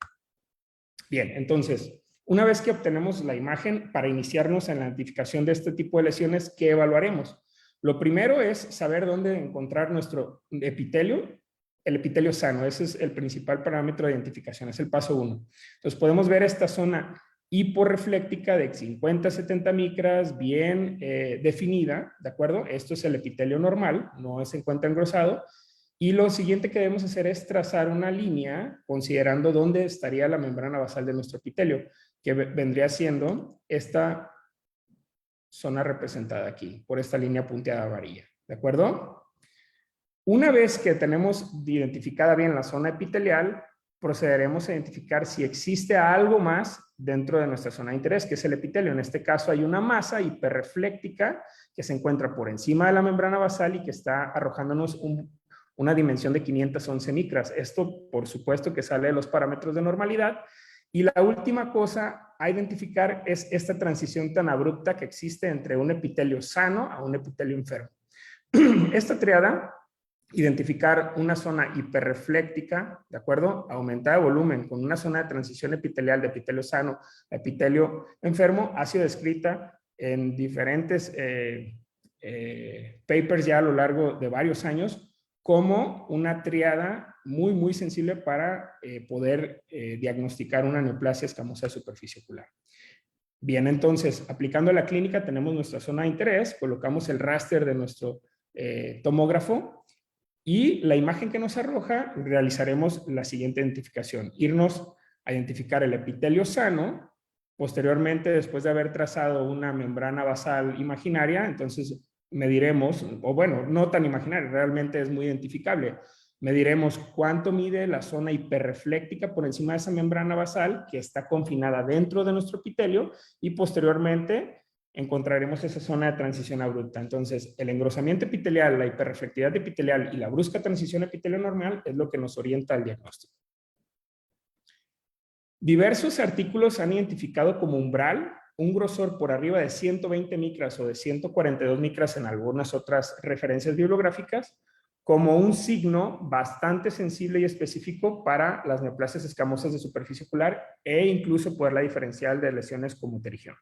Bien, entonces, una vez que obtenemos la imagen, para iniciarnos en la identificación de este tipo de lesiones, ¿qué evaluaremos? Lo primero es saber dónde encontrar nuestro epitelio, el epitelio sano. Ese es el principal parámetro de identificación, es el paso 1. Entonces, podemos ver esta zona hiporrefléctica de 50-70 micras, bien definida, ¿de acuerdo? Esto es el epitelio normal, no se encuentra engrosado. Y lo siguiente que debemos hacer es trazar una línea considerando dónde estaría la membrana basal de nuestro epitelio, que vendría siendo esta zona representada aquí, por esta línea punteada amarilla, ¿de acuerdo? Una vez que tenemos identificada bien la zona epitelial, procederemos a identificar si existe algo más dentro de nuestra zona de interés, que es el epitelio. En este caso hay una masa hiperrefléctica que se encuentra por encima de la membrana basal y que está arrojándonos una dimensión de 511 micras. Esto, por supuesto, que sale de los parámetros de normalidad. Y la última cosa a identificar es esta transición tan abrupta que existe entre un epitelio sano a un epitelio enfermo. Esta triada, identificar una zona hiperrefléctica, ¿de acuerdo? Aumentada de volumen con una zona de transición epitelial de epitelio sano a epitelio enfermo, ha sido descrita en diferentes papers ya a lo largo de varios años como una triada muy, muy sensible para poder diagnosticar una neoplasia escamosa de superficie ocular. Bien, entonces, aplicando la clínica, tenemos nuestra zona de interés, colocamos el raster de nuestro tomógrafo y la imagen que nos arroja, realizaremos la siguiente identificación. Irnos a identificar el epitelio sano, posteriormente, después de haber trazado una membrana basal imaginaria, entonces mediremos, o bueno, no tan imaginaria, realmente es muy identificable. Mediremos cuánto mide la zona hiperrefléctica por encima de esa membrana basal que está confinada dentro de nuestro epitelio y posteriormente encontraremos esa zona de transición abrupta. Entonces, el engrosamiento epitelial, la hiperreflectividad epitelial y la brusca transición epitelio normal es lo que nos orienta al diagnóstico. Diversos artículos han identificado como umbral un grosor por arriba de 120 micras o de 142 micras en algunas otras referencias bibliográficas como un signo bastante sensible y específico para las neoplasias escamosas de superficie ocular e incluso poderla diferenciar de lesiones como pterigión.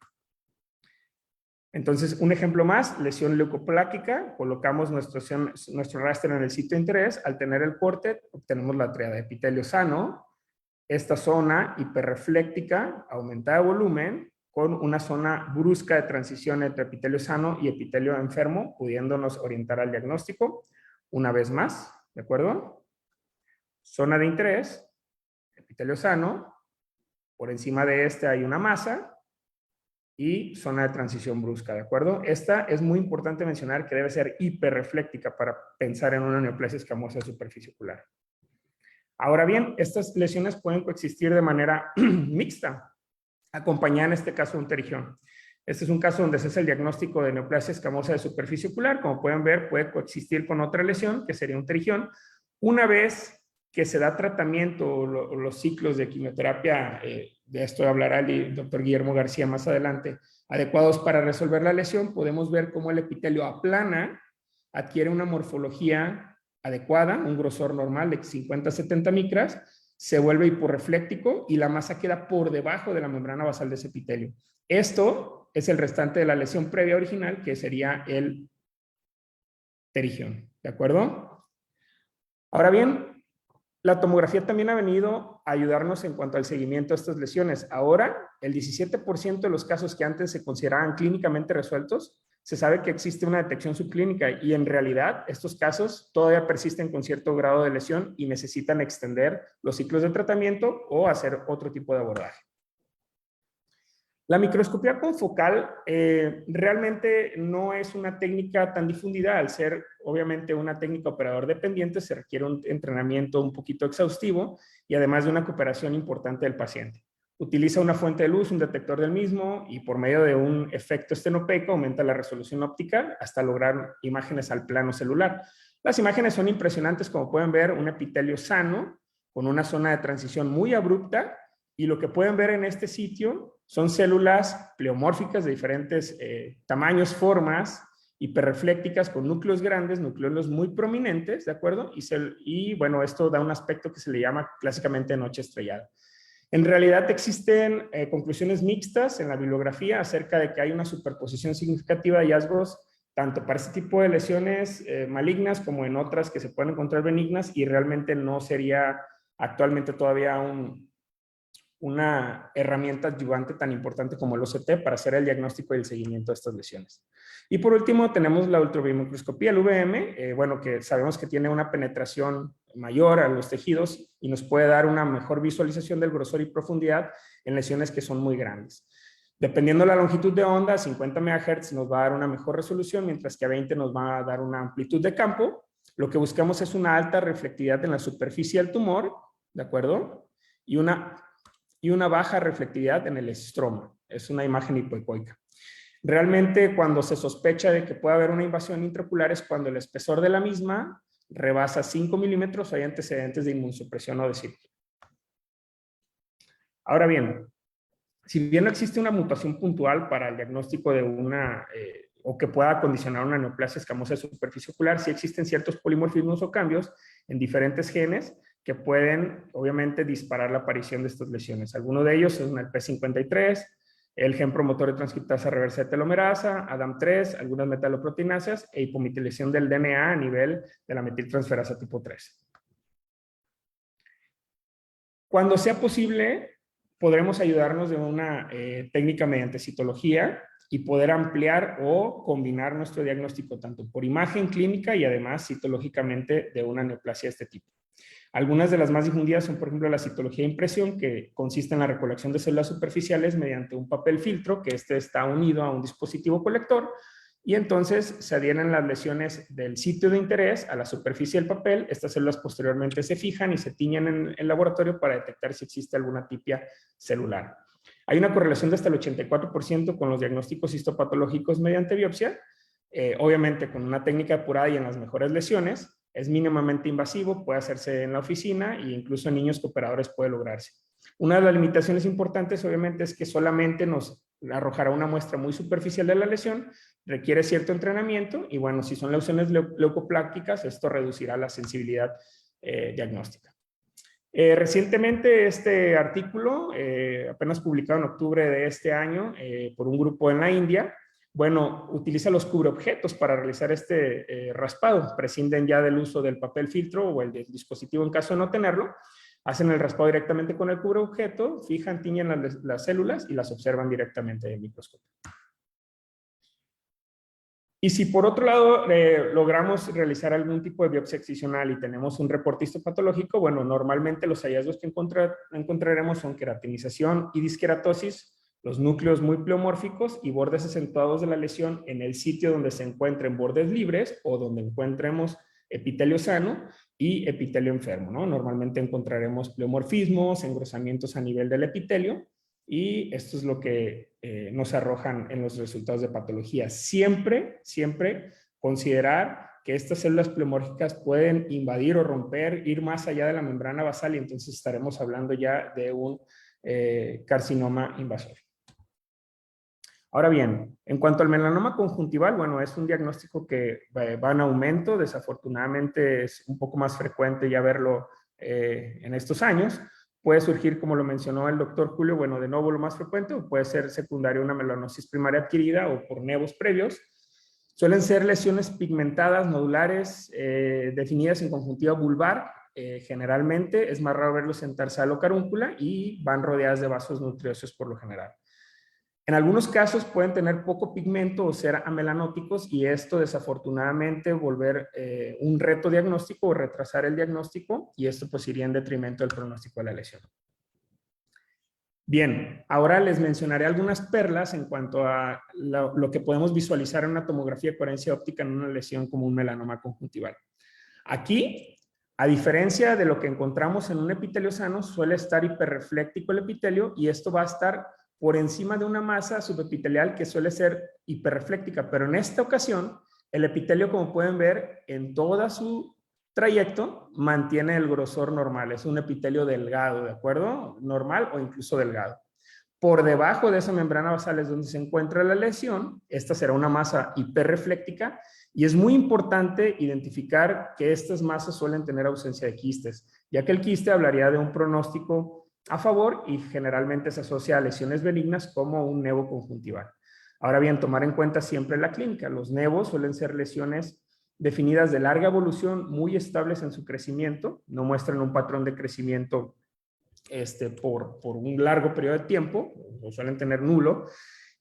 Entonces, un ejemplo más, lesión leucopláquica, colocamos nuestro raster en el sitio de interés, al tener el corte obtenemos la triada de epitelio sano, esta zona hiperrefléctica, aumentada de volumen, con una zona brusca de transición entre epitelio sano y epitelio enfermo, pudiéndonos orientar al diagnóstico. Una vez más, ¿de acuerdo? Zona de interés, epitelio sano, por encima de este hay una masa, y zona de transición brusca, ¿de acuerdo? Esta es muy importante mencionar que debe ser hiperrefléctica para pensar en una neoplasia escamosa de superficie ocular. Ahora bien, estas lesiones pueden coexistir de manera mixta, acompañada en este caso de un pterigión. Este es un caso donde se hace el diagnóstico de neoplasia escamosa de superficie ocular. Como pueden ver, puede coexistir con otra lesión, que sería un pterigión. Una vez que se da tratamiento o los ciclos de quimioterapia, de esto hablará el doctor Guillermo García más adelante, adecuados para resolver la lesión, podemos ver cómo el epitelio aplana, adquiere una morfología adecuada, un grosor normal de 50 a 70 micras, se vuelve hiporrefléctico y la masa queda por debajo de la membrana basal de ese epitelio. Esto es el restante de la lesión previa original, que sería el pterigión, ¿de acuerdo? Ahora bien, la tomografía también ha venido a ayudarnos en cuanto al seguimiento de estas lesiones. Ahora, el 17% de los casos que antes se consideraban clínicamente resueltos, se sabe que existe una detección subclínica y en realidad estos casos todavía persisten con cierto grado de lesión y necesitan extender los ciclos de tratamiento o hacer otro tipo de abordaje. La microscopía confocal realmente no es una técnica tan difundida. Al ser obviamente una técnica operador dependiente, se requiere un entrenamiento un poquito exhaustivo y además de una cooperación importante del paciente. Utiliza una fuente de luz, un detector del mismo y por medio de un efecto estenopeico aumenta la resolución óptica hasta lograr imágenes al plano celular. Las imágenes son impresionantes, como pueden ver, un epitelio sano con una zona de transición muy abrupta y lo que pueden ver en este sitio son células pleomórficas de diferentes tamaños, formas, hiperreflécticas con núcleos grandes, nucleolos muy prominentes, ¿de acuerdo? Y bueno, esto da un aspecto que se le llama clásicamente noche estrellada. En realidad existen conclusiones mixtas en la bibliografía acerca de que hay una superposición significativa de hallazgos tanto para este tipo de lesiones malignas como en otras que se pueden encontrar benignas y realmente no sería actualmente todavía una herramienta adyuvante tan importante como el OCT para hacer el diagnóstico y el seguimiento de estas lesiones. Y por último tenemos la ultrabiomicroscopía, el UVM, bueno, que sabemos que tiene una penetración mayor a los tejidos y nos puede dar una mejor visualización del grosor y profundidad en lesiones que son muy grandes. Dependiendo de la longitud de onda, 50 MHz nos va a dar una mejor resolución, mientras que a 20 nos va a dar una amplitud de campo. Lo que buscamos es una alta reflectividad en la superficie del tumor, ¿de acuerdo? Y una baja reflectividad en el estroma. Es una imagen hipoecoica. Realmente cuando se sospecha de que puede haber una invasión intraocular es cuando el espesor de la misma rebasa 5 milímetros o hay antecedentes de inmunosupresión o de cirugía. Ahora bien, si bien no existe una mutación puntual para el diagnóstico de una, o que pueda condicionar una neoplasia escamosa de superficie ocular, sí existen ciertos polimorfismos o cambios en diferentes genes que pueden, obviamente, disparar la aparición de estas lesiones. Algunos de ellos son el P53, el gen promotor de transcriptasa reversa de telomerasa, ADAM3, algunas metaloproteinasas e hipometilación del DNA a nivel de la metiltransferasa tipo 3. Cuando sea posible, podremos ayudarnos de una técnica mediante citología y poder ampliar o combinar nuestro diagnóstico tanto por imagen clínica y además citológicamente de una neoplasia de este tipo. Algunas de las más difundidas son, por ejemplo, la citología de impresión, que consiste en la recolección de células superficiales mediante un papel filtro, que está unido a un dispositivo colector, y entonces se adhieren las lesiones del sitio de interés a la superficie del papel. Estas células posteriormente se fijan y se tiñen en el laboratorio para detectar si existe alguna atipia celular. Hay una correlación de hasta el 84% con los diagnósticos histopatológicos mediante biopsia, obviamente con una técnica apurada y en las mejores lesiones. Es mínimamente invasivo, puede hacerse en la oficina e incluso en niños cooperadores puede lograrse. Una de las limitaciones importantes, obviamente, es que solamente nos arrojará una muestra muy superficial de la lesión, requiere cierto entrenamiento y, bueno, si son lesiones leucoplácticas, esto reducirá la sensibilidad diagnóstica. Recientemente este artículo, apenas publicado en octubre de este año por un grupo en la India, bueno, utiliza los cubreobjetos para realizar este raspado. Prescinden ya del uso del papel filtro o el del dispositivo en caso de no tenerlo. Hacen el raspado directamente con el cubreobjeto, fijan, tiñen las células y las observan directamente en el microscopio. Y si por otro lado logramos realizar algún tipo de biopsia excisional y tenemos un reporte histopatológico, bueno, normalmente los hallazgos que encontraremos son queratinización y disqueratosis, los núcleos muy pleomórficos y bordes acentuados de la lesión en el sitio donde se encuentren bordes libres o donde encontremos epitelio sano y epitelio enfermo, ¿no? Normalmente encontraremos pleomorfismos, engrosamientos a nivel del epitelio y esto es lo que nos arrojan en los resultados de patología. Siempre considerar que estas células pleomórficas pueden invadir o romper, ir más allá de la membrana basal y entonces estaremos hablando ya de un carcinoma invasor. Ahora bien, en cuanto al melanoma conjuntival, bueno, es un diagnóstico que va en aumento, desafortunadamente es un poco más frecuente ya verlo en estos años. Puede surgir, como lo mencionó el doctor Julio, bueno, de nuevo lo más frecuente, o puede ser secundario una melanosis primaria adquirida o por nevos previos. Suelen ser lesiones pigmentadas, nodulares, definidas en conjuntiva vulvar, generalmente, es más raro verlos en tarsal o carúncula y van rodeadas de vasos nutriosos por lo general. En algunos casos pueden tener poco pigmento o ser amelanóticos y esto desafortunadamente volver un reto diagnóstico o retrasar el diagnóstico y esto pues iría en detrimento del pronóstico de la lesión. Bien, ahora les mencionaré algunas perlas en cuanto a lo que podemos visualizar en una tomografía de coherencia óptica en una lesión como un melanoma conjuntival. Aquí, a diferencia de lo que encontramos en un epitelio sano, suele estar hiperrefléctico el epitelio y esto va a estar por encima de una masa subepitelial que suele ser hiperrefléctica, pero en esta ocasión el epitelio, como pueden ver, en todo su trayecto mantiene el grosor normal, es un epitelio delgado, ¿de acuerdo? Normal o incluso delgado. Por debajo de esa membrana basal es donde se encuentra la lesión, esta será una masa hiperrefléctica y es muy importante identificar que estas masas suelen tener ausencia de quistes, ya que el quiste hablaría de un pronóstico a favor y generalmente se asocia a lesiones benignas como un nevo conjuntival. Ahora bien, tomar en cuenta siempre la clínica. Los nevos suelen ser lesiones definidas de larga evolución, muy estables en su crecimiento, no muestran un patrón de crecimiento por un largo periodo de tiempo, o suelen tener nulo.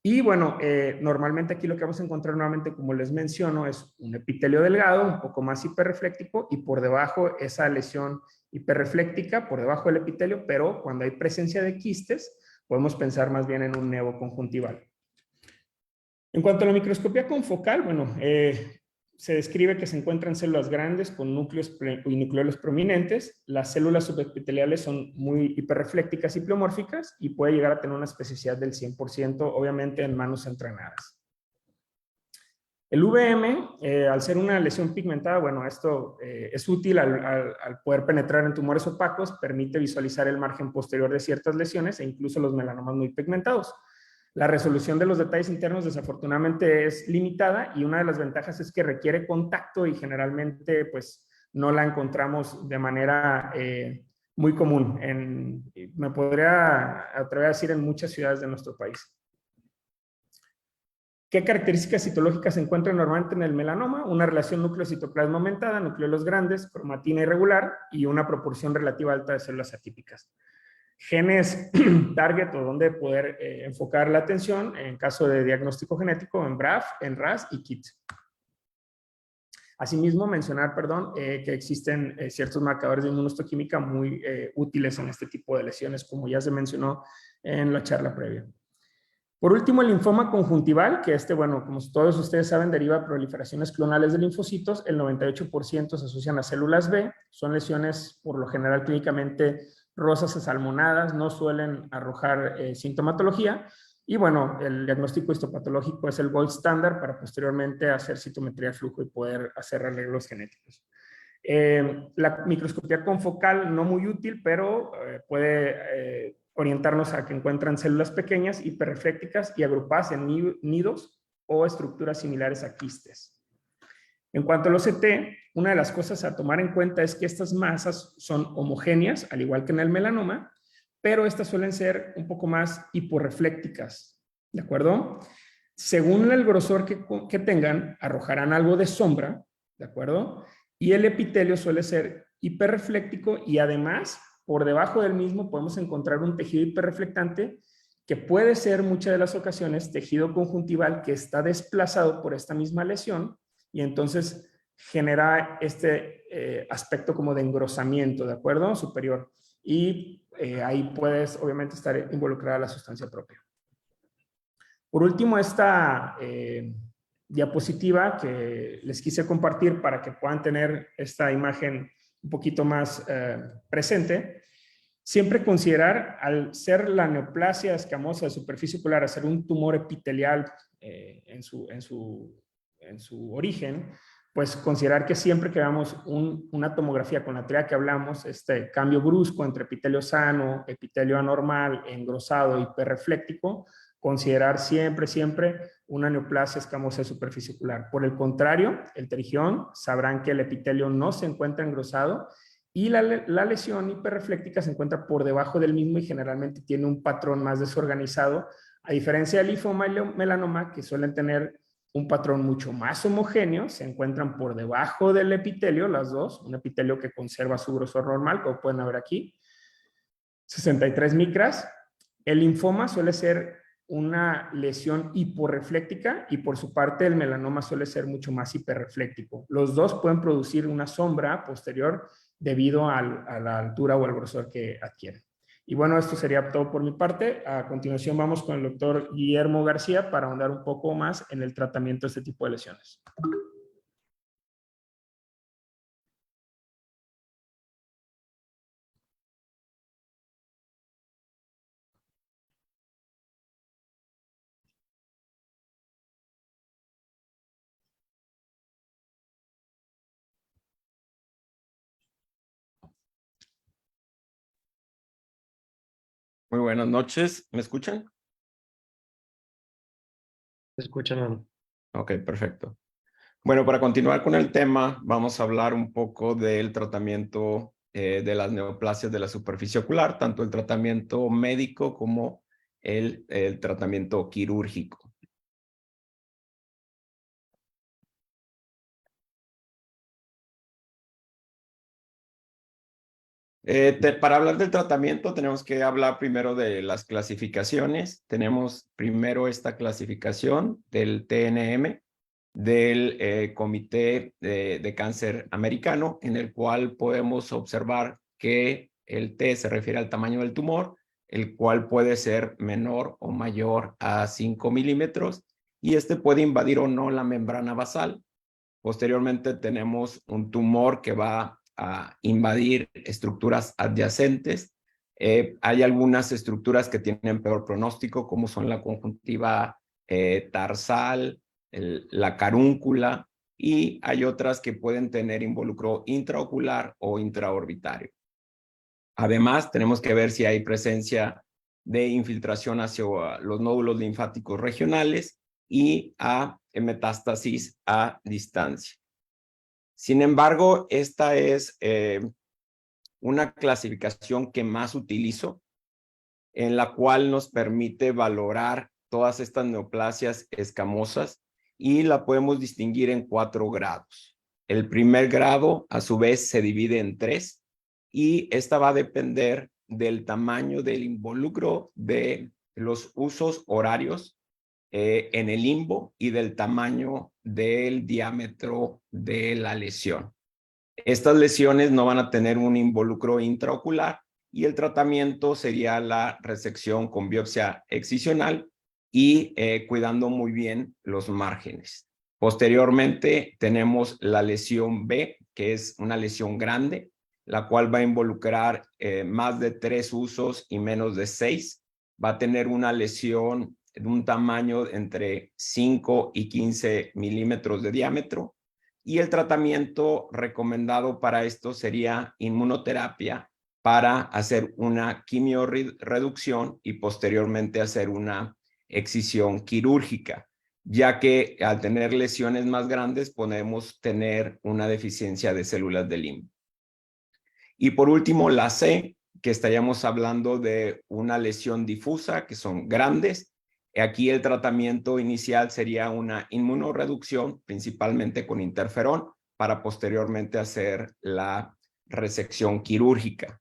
Y bueno, normalmente aquí lo que vamos a encontrar nuevamente, como les menciono, es un epitelio delgado, un poco más hiperrefléctico y por debajo esa lesión hiperrefléctica, por debajo del epitelio, pero cuando hay presencia de quistes, podemos pensar más bien en un nevo conjuntival. En cuanto a la microscopía confocal, bueno, se describe que se encuentran células grandes con núcleos y nucleoles prominentes. Las células subepiteliales son muy hiperreflécticas y pleomórficas y puede llegar a tener una especificidad del 100%, obviamente en manos entrenadas. El VM, al ser una lesión pigmentada, bueno, esto es útil al poder penetrar en tumores opacos, permite visualizar el margen posterior de ciertas lesiones e incluso los melanomas muy pigmentados. La resolución de los detalles internos desafortunadamente es limitada y una de las ventajas es que requiere contacto y generalmente pues no la encontramos de manera muy común. Me podría atrever a decir en muchas ciudades de nuestro país. ¿Qué características citológicas se encuentran normalmente en el melanoma? Una relación núcleo-citoplasma aumentada, nucleolos grandes, cromatina irregular y una proporción relativa alta de células atípicas. Genes target o donde poder enfocar la atención en caso de diagnóstico genético en BRAF, en RAS y KIT. Asimismo, mencionar, que existen ciertos marcadores de inmunohistoquímica muy útiles en este tipo de lesiones, como ya se mencionó en la charla previa. Por último, el linfoma conjuntival, que bueno, como todos ustedes saben, deriva de proliferaciones clonales de linfocitos. El 98% se asocian a células B. Son lesiones, por lo general, clínicamente rosas asalmonadas, no suelen arrojar sintomatología. Y bueno, el diagnóstico histopatológico es el gold standard para posteriormente hacer citometría de flujo y poder hacer arreglos genéticos. La microscopía confocal no muy útil, pero puede orientarnos a que encuentran células pequeñas, hiperreflécticas y agrupadas en nidos o estructuras similares a quistes. En cuanto al OCT, una de las cosas a tomar en cuenta es que estas masas son homogéneas, al igual que en el melanoma, pero estas suelen ser un poco más hiporreflécticas, ¿de acuerdo? Según el grosor que tengan, arrojarán algo de sombra, ¿de acuerdo? Y el epitelio suele ser hiperrefléctico y además, por debajo del mismo podemos encontrar un tejido hiperreflectante que puede ser muchas de las ocasiones tejido conjuntival que está desplazado por esta misma lesión y entonces genera este aspecto como de engrosamiento, ¿de acuerdo? Superior. Y ahí puedes obviamente estar involucrada la sustancia propia. Por último, esta diapositiva que les quise compartir para que puedan tener esta imagen un poquito más presente. Siempre considerar, al ser la neoplasia escamosa de superficie ocular, hacer un tumor epitelial en su origen, pues considerar que siempre que hagamos una tomografía con la teoría que hablamos, este cambio brusco entre epitelio sano, epitelio anormal, engrosado, hiperrefléctico, considerar siempre una neoplasia escamosa de superficie ocular. Por el contrario, el pterigión, sabrán que el epitelio no se encuentra engrosado y la lesión hiperrefléctica se encuentra por debajo del mismo y generalmente tiene un patrón más desorganizado, a diferencia del linfoma y melanoma, que suelen tener un patrón mucho más homogéneo, se encuentran por debajo del epitelio, las dos, un epitelio que conserva su grosor normal, como pueden ver aquí, 63 micras. El linfoma suele ser una lesión hiporrefléctica y por su parte el melanoma suele ser mucho más hiperrefléctico. Los dos pueden producir una sombra posterior debido a la altura o al grosor que adquieren. Y bueno, esto sería todo por mi parte. A continuación vamos con el doctor Guillermo García para ahondar un poco más en el tratamiento de este tipo de lesiones. Muy buenas noches, ¿me escuchan? Escúchame. Ok, perfecto. Bueno, para continuar con el tema, vamos a hablar un poco del tratamiento de las neoplasias de la superficie ocular, tanto el tratamiento médico como el tratamiento quirúrgico. Para hablar del tratamiento tenemos que hablar primero de las clasificaciones. Tenemos primero esta clasificación del TNM, del Comité de Cáncer Americano, en el cual podemos observar que el T se refiere al tamaño del tumor, el cual puede ser menor o mayor a 5 milímetros, y este puede invadir o no la membrana basal. Posteriormente tenemos un tumor que va a invadir estructuras adyacentes. Hay algunas estructuras que tienen peor pronóstico, como son la conjuntiva tarsal, la carúncula, y hay otras que pueden tener involucro intraocular o intraorbitario. Además, tenemos que ver si hay presencia de infiltración hacia los nódulos linfáticos regionales y metástasis a distancia. Sin embargo, esta es una clasificación que más utilizo, en la cual nos permite valorar todas estas neoplasias escamosas y la podemos distinguir en 4 grados. El primer grado, a su vez, se divide en 3 y esta va a depender del tamaño del involucro de los usos horarios en el limbo y del tamaño del diámetro de la lesión. Estas lesiones no van a tener un involucro intraocular y el tratamiento sería la resección con biopsia excisional y cuidando muy bien los márgenes. Posteriormente tenemos la lesión B, que es una lesión grande, la cual va a involucrar más de 3 usos y menos de 6. Va a tener una lesión de un tamaño entre 5 y 15 milímetros de diámetro. Y el tratamiento recomendado para esto sería inmunoterapia para hacer una quimiorreducción y posteriormente hacer una excisión quirúrgica, ya que al tener lesiones más grandes podemos tener una deficiencia de células de limbo. Y por último, la C, que estaríamos hablando de una lesión difusa, que son grandes. Aquí el tratamiento inicial sería una inmunoreducción, principalmente con interferón, para posteriormente hacer la resección quirúrgica.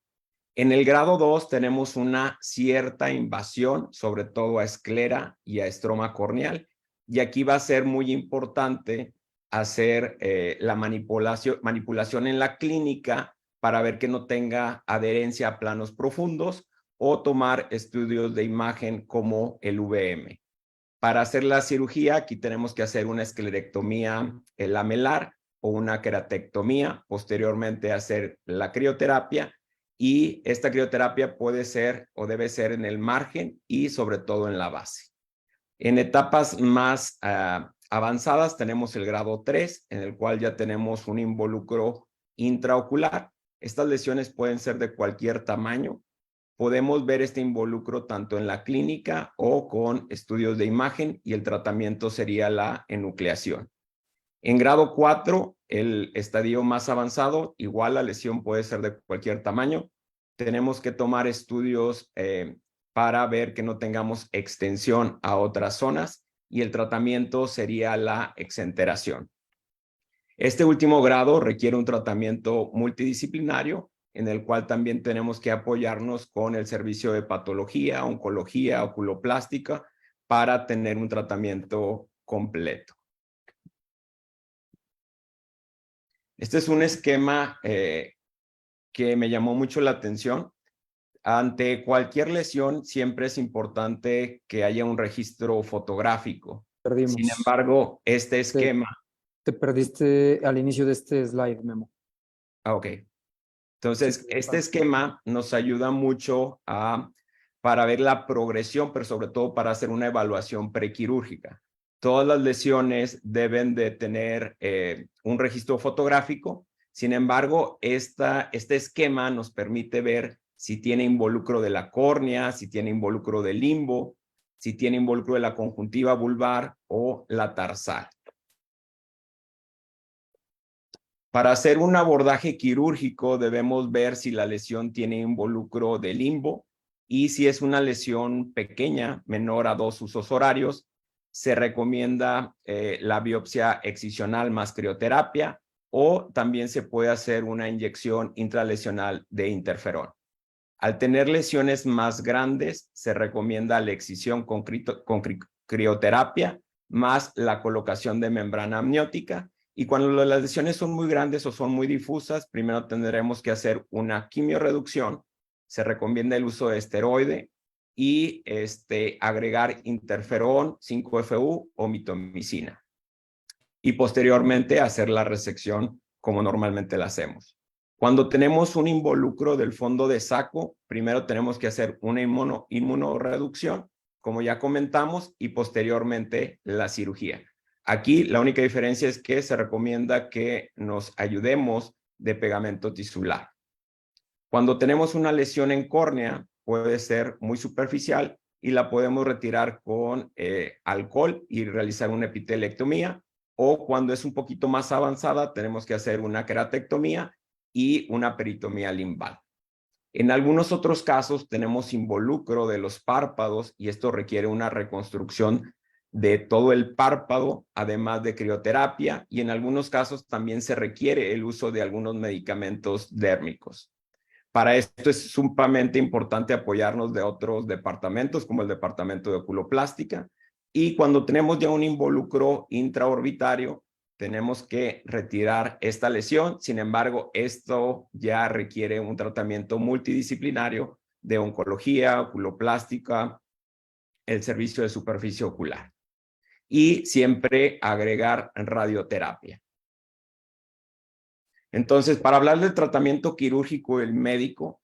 En el grado 2 tenemos una cierta invasión, sobre todo a esclera y a estroma corneal, y aquí va a ser muy importante hacer la manipulación en la clínica para ver que no tenga adherencia a planos profundos o tomar estudios de imagen como el VM. Para hacer la cirugía, aquí tenemos que hacer una esclerectomía lamelar o una queratectomía, posteriormente hacer la crioterapia, y esta crioterapia puede ser o debe ser en el margen y sobre todo en la base. En etapas más avanzadas tenemos el grado 3, en el cual ya tenemos un involucro intraocular. Estas lesiones pueden ser de cualquier tamaño. Podemos ver este involucro tanto en la clínica o con estudios de imagen, y el tratamiento sería la enucleación. En grado 4, el estadio más avanzado, igual la lesión puede ser de cualquier tamaño. Tenemos que tomar estudios para ver que no tengamos extensión a otras zonas, y el tratamiento sería la exenteración. Este último grado requiere un tratamiento multidisciplinario, en el cual también tenemos que apoyarnos con el servicio de patología, oncología, oculoplástica, para tener un tratamiento completo. Este es un esquema que me llamó mucho la atención. Ante cualquier lesión, siempre es importante que haya un registro fotográfico. Perdimos. Sin embargo, este esquema... Te perdiste al inicio de este slide, Memo. Ok. Entonces, este esquema nos ayuda mucho para ver la progresión, pero sobre todo para hacer una evaluación prequirúrgica. Todas las lesiones deben de tener un registro fotográfico. Sin embargo, este esquema nos permite ver si tiene involucro de la córnea, si tiene involucro del limbo, si tiene involucro de la conjuntiva vulvar o la tarsal. Para hacer un abordaje quirúrgico debemos ver si la lesión tiene involucro de limbo, y si es una lesión pequeña, menor a 2 usos horarios, se recomienda la biopsia excisional más crioterapia, o también se puede hacer una inyección intralesional de interferón. Al tener lesiones más grandes, se recomienda la excisión con crioterapia más la colocación de membrana amniótica. Y cuando las lesiones son muy grandes o son muy difusas, primero tendremos que hacer una quimiorreducción. Se recomienda el uso de esteroide y agregar interferón, 5-FU o mitomicina. Y posteriormente hacer la resección como normalmente la hacemos. Cuando tenemos un involucro del fondo de saco, primero tenemos que hacer una inmunoreducción, como ya comentamos, y posteriormente la cirugía. Aquí la única diferencia es que se recomienda que nos ayudemos de pegamento tisular. Cuando tenemos una lesión en córnea, puede ser muy superficial y la podemos retirar con alcohol y realizar una epitelectomía, o cuando es un poquito más avanzada, tenemos que hacer una queratectomía y una peritomía limbal. En algunos otros casos tenemos involucro de los párpados y esto requiere una reconstrucción de todo el párpado, además de crioterapia, y en algunos casos también se requiere el uso de algunos medicamentos dérmicos. Para esto es sumamente importante apoyarnos de otros departamentos, como el departamento de oculoplástica, y cuando tenemos ya un involucro intraorbitario, tenemos que retirar esta lesión. Sin embargo, esto ya requiere un tratamiento multidisciplinario de oncología, oculoplástica, el servicio de superficie ocular. Y siempre agregar radioterapia. Entonces, para hablar del tratamiento quirúrgico del médico,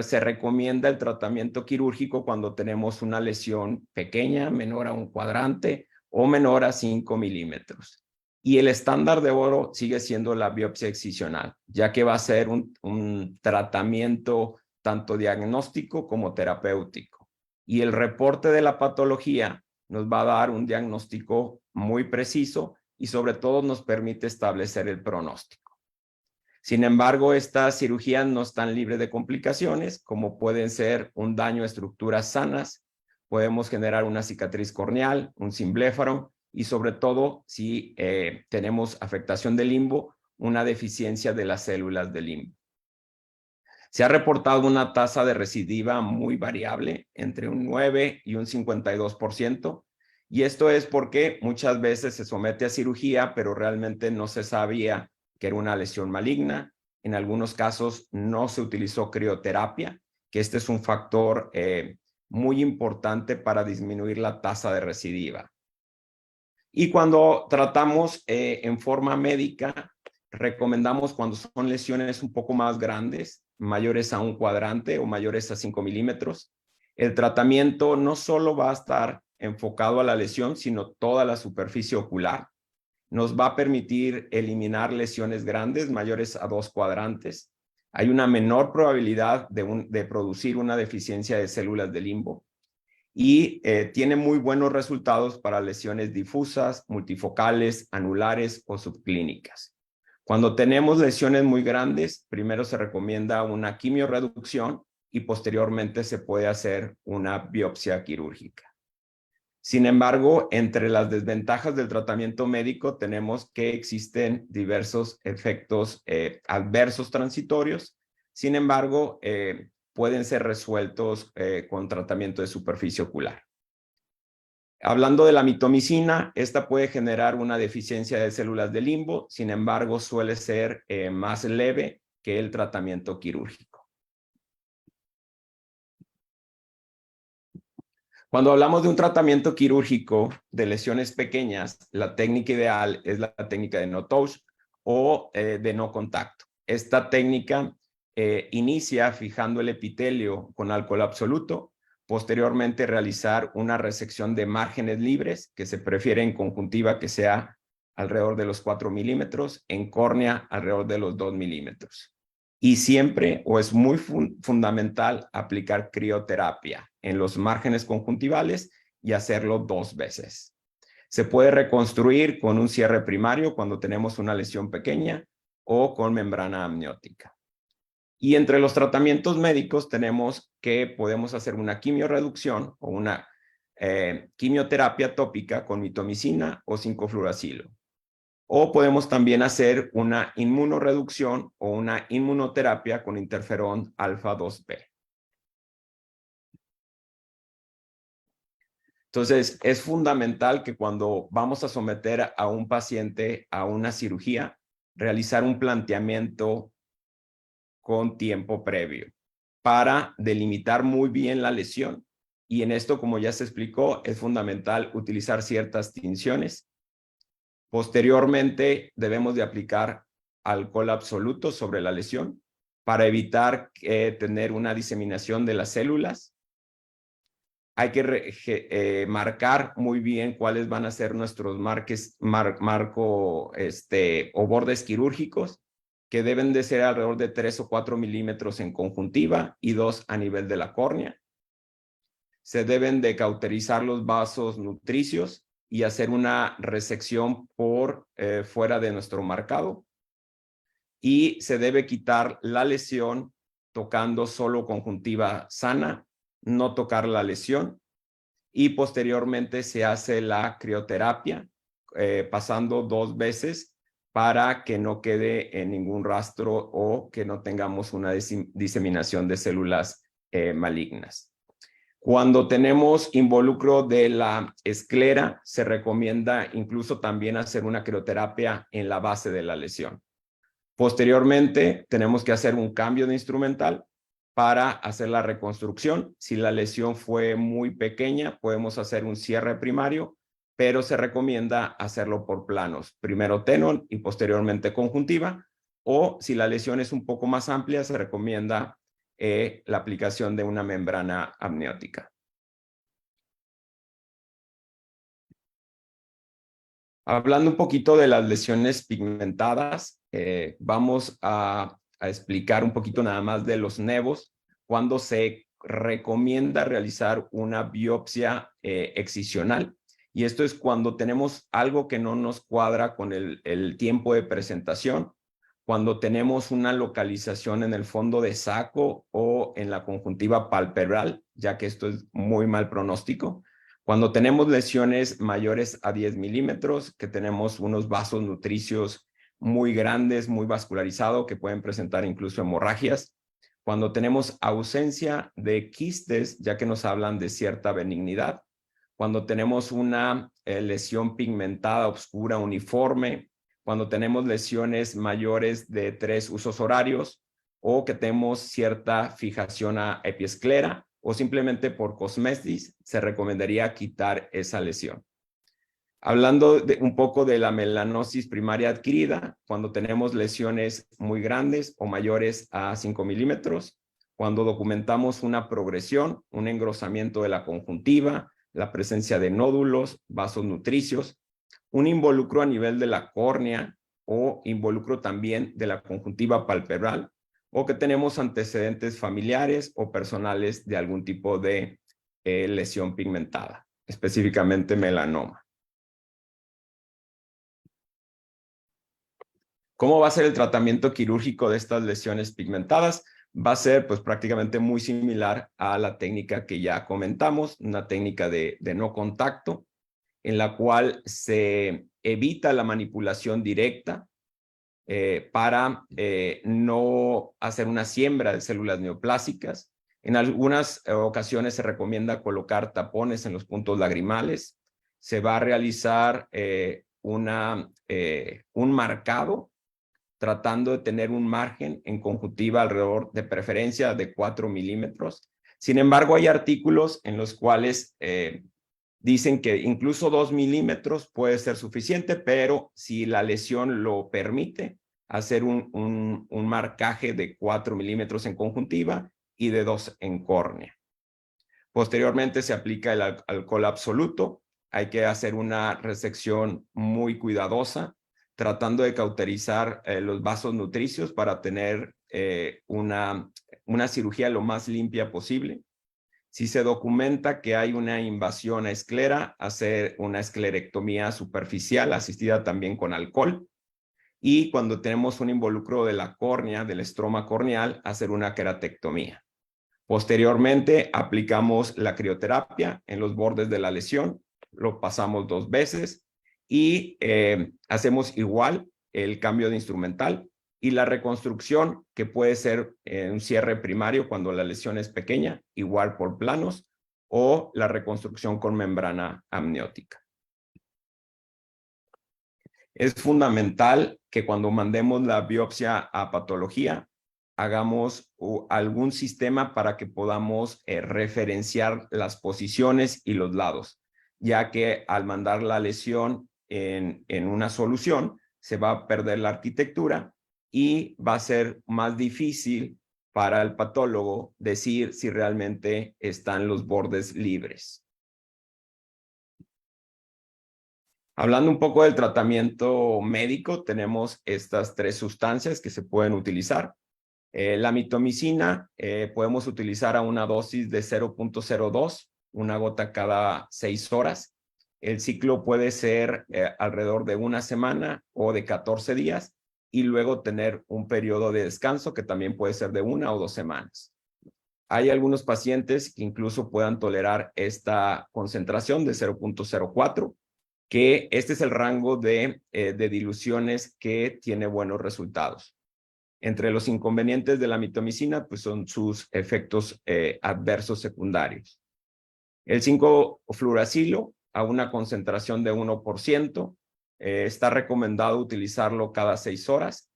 se recomienda el tratamiento quirúrgico cuando tenemos una lesión pequeña, menor a 1 cuadrante o menor a 5 milímetros. Y el estándar de oro sigue siendo la biopsia excisional, ya que va a ser un tratamiento tanto diagnóstico como terapéutico. Y el reporte de la patología nos va a dar un diagnóstico muy preciso y sobre todo nos permite establecer el pronóstico. Sin embargo, estas cirugías no están libres de complicaciones, como pueden ser un daño a estructuras sanas, podemos generar una cicatriz corneal, un cimbléfaro y sobre todo si tenemos afectación del limbo, una deficiencia de las células del limbo. Se ha reportado una tasa de recidiva muy variable, entre un 9 y un 52%, y esto es porque muchas veces se somete a cirugía, pero realmente no se sabía que era una lesión maligna. En algunos casos no se utilizó crioterapia, que este es un factor muy importante para disminuir la tasa de recidiva. Y cuando tratamos en forma médica, recomendamos cuando son lesiones un poco más grandes, mayores a 1 cuadrante o mayores a 5 milímetros, el tratamiento no solo va a estar enfocado a la lesión, sino toda la superficie ocular. Nos va a permitir eliminar lesiones grandes mayores a 2 cuadrantes. Hay una menor probabilidad de producir una deficiencia de células de limbo y tiene muy buenos resultados para lesiones difusas, multifocales, anulares o subclínicas. Cuando tenemos lesiones muy grandes, primero se recomienda una quimiorreducción y posteriormente se puede hacer una biopsia quirúrgica. Sin embargo, entre las desventajas del tratamiento médico tenemos que existen diversos efectos adversos transitorios. Sin embargo, pueden ser resueltos con tratamiento de superficie ocular. Hablando de la mitomicina, esta puede generar una deficiencia de células de limbo, sin embargo, suele ser más leve que el tratamiento quirúrgico. Cuando hablamos de un tratamiento quirúrgico de lesiones pequeñas, la técnica ideal es la técnica de no touch o de no contacto. Esta técnica inicia fijando el epitelio con alcohol absoluto, posteriormente realizar una resección de márgenes libres, que se prefiere en conjuntiva que sea alrededor de los 4 milímetros, en córnea alrededor de los 2 milímetros. Y siempre, o es muy fundamental, aplicar crioterapia en los márgenes conjuntivales y hacerlo 2 veces. Se puede reconstruir con un cierre primario cuando tenemos una lesión pequeña o con membrana amniótica. Y entre los tratamientos médicos tenemos que podemos hacer una quimiorreducción o una quimioterapia tópica con mitomicina o 5-fluoracilo. O podemos también hacer una inmunoreducción o una inmunoterapia con interferón alfa 2B. Entonces, es fundamental que cuando vamos a someter a un paciente a una cirugía, realizar un planteamiento con tiempo previo para delimitar muy bien la lesión. Y en esto, como ya se explicó, es fundamental utilizar ciertas tinciones. Posteriormente, debemos de aplicar alcohol absoluto sobre la lesión para evitar tener una diseminación de las células. hay que marcar muy bien cuáles van a ser nuestros o bordes quirúrgicos, que deben de ser alrededor de 3 o 4 milímetros en conjuntiva y 2 a nivel de la córnea. Se deben de cauterizar los vasos nutricios y hacer una resección por fuera de nuestro marcado. Y se debe quitar la lesión tocando solo conjuntiva sana, no tocar la lesión. Y posteriormente se hace la crioterapia, pasando 2 veces para que no quede en ningún rastro o que no tengamos una diseminación de células malignas. Cuando tenemos involucro de la esclera, se recomienda incluso también hacer una crioterapia en la base de la lesión. Posteriormente, tenemos que hacer un cambio de instrumental para hacer la reconstrucción. Si la lesión fue muy pequeña, podemos hacer un cierre primario, pero se recomienda hacerlo por planos. Primero tenón y posteriormente conjuntiva. O si la lesión es un poco más amplia, se recomienda la aplicación de una membrana amniótica. Hablando un poquito de las lesiones pigmentadas, vamos a explicar un poquito nada más de los nevos, cuando se recomienda realizar una biopsia excisional. Y esto es cuando tenemos algo que no nos cuadra con el tiempo de presentación, cuando tenemos una localización en el fondo de saco o en la conjuntiva palpebral, ya que esto es muy mal pronóstico. Cuando tenemos lesiones mayores a 10 milímetros, que tenemos unos vasos nutricios muy grandes, muy vascularizados, que pueden presentar incluso hemorragias. Cuando tenemos ausencia de quistes, ya que nos hablan de cierta benignidad. Cuando tenemos una lesión pigmentada, oscura, uniforme. Cuando tenemos lesiones mayores de 3 usos horarios o que tenemos cierta fijación a epiesclera o simplemente por cosmesis, se recomendaría quitar esa lesión. Hablando un poco de la melanosis primaria adquirida, cuando tenemos lesiones muy grandes o mayores a 5 milímetros, cuando documentamos una progresión, un engrosamiento de la conjuntiva, la presencia de nódulos, vasos nutricios, un involucro a nivel de la córnea o involucro también de la conjuntiva palpebral, o que tenemos antecedentes familiares o personales de algún tipo de lesión pigmentada, específicamente melanoma. ¿Cómo va a ser el tratamiento quirúrgico de estas lesiones pigmentadas? Va a ser pues prácticamente muy similar a la técnica que ya comentamos, una técnica de no contacto, en la cual se evita la manipulación directa para no hacer una siembra de células neoplásicas. En algunas ocasiones se recomienda colocar tapones en los puntos lagrimales. Se va a realizar un marcado, tratando de tener un margen en conjuntiva alrededor de preferencia de 4 milímetros. Sin embargo, hay artículos en los cuales dicen que incluso 2 milímetros puede ser suficiente, pero si la lesión lo permite, hacer un marcaje de 4 milímetros en conjuntiva y de 2 en córnea. Posteriormente se aplica el alcohol absoluto. Hay que hacer una resección muy cuidadosa, tratando de cauterizar los vasos nutricios para tener una cirugía lo más limpia posible. Si se documenta que hay una invasión a esclera, hacer una esclerectomía superficial asistida también con alcohol. Y cuando tenemos un involucro de la córnea, del estroma corneal, hacer una queratectomía. Posteriormente, aplicamos la crioterapia en los bordes de la lesión. Lo pasamos 2 veces y hacemos igual el cambio de instrumental y la reconstrucción, que puede ser un cierre primario cuando la lesión es pequeña, igual por planos, o la reconstrucción con membrana amniótica. Es fundamental que cuando mandemos la biopsia a patología, hagamos algún sistema para que podamos referenciar las posiciones y los lados, ya que al mandar la lesión en una solución, se va a perder la arquitectura y va a ser más difícil para el patólogo decir si realmente están los bordes libres. Hablando un poco del tratamiento médico, tenemos estas 3 sustancias que se pueden utilizar. La mitomicina podemos utilizar a una dosis de 0.02, una gota cada 6 horas. El ciclo puede ser alrededor de una semana o de 14 días y luego tener un periodo de descanso que también puede ser de 1 o 2 semanas. Hay algunos pacientes que incluso puedan tolerar esta concentración de 0.04, que este es el rango de diluciones que tiene buenos resultados. Entre los inconvenientes de la mitomicina, pues son sus efectos adversos secundarios. El 5-fluoracilo a una concentración de 1%, está recomendado utilizarlo cada 6 horas.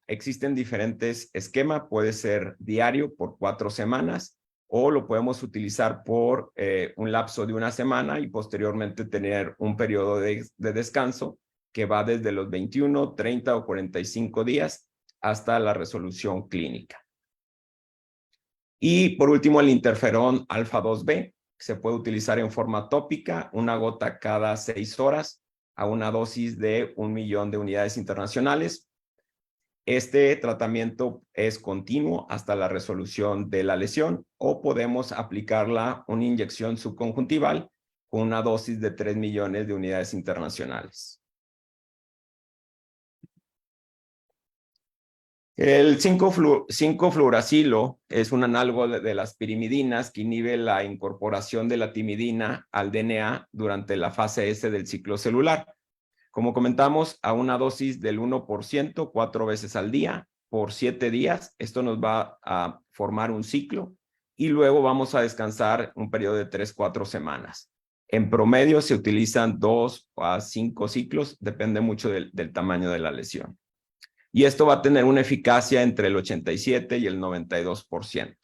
Existen diferentes esquemas, puede ser diario por 4 semanas o lo podemos utilizar por un lapso de 1 semana y posteriormente tener un periodo de descanso que va desde los 21, 30 o 45 días hasta la resolución clínica. Y por último, el interferón alfa 2B, que se puede utilizar en forma tópica, una gota cada 6 horas a una dosis de 1 millón de unidades internacionales. Este tratamiento es continuo hasta la resolución de la lesión o podemos aplicarla una inyección subconjuntival con una dosis de 3 millones de unidades internacionales. El 5-fluoracilo es un análogo de las pirimidinas que inhibe la incorporación de la timidina al DNA durante la fase S del ciclo celular. Como comentamos, a una dosis del 1%, 4 veces al día, por 7 días. Esto nos va a formar un ciclo y luego vamos a descansar un periodo de 3-4 semanas. En promedio se utilizan 2 a 5 ciclos, depende mucho del tamaño de la lesión. Y esto va a tener una eficacia entre el 87 y el 92%.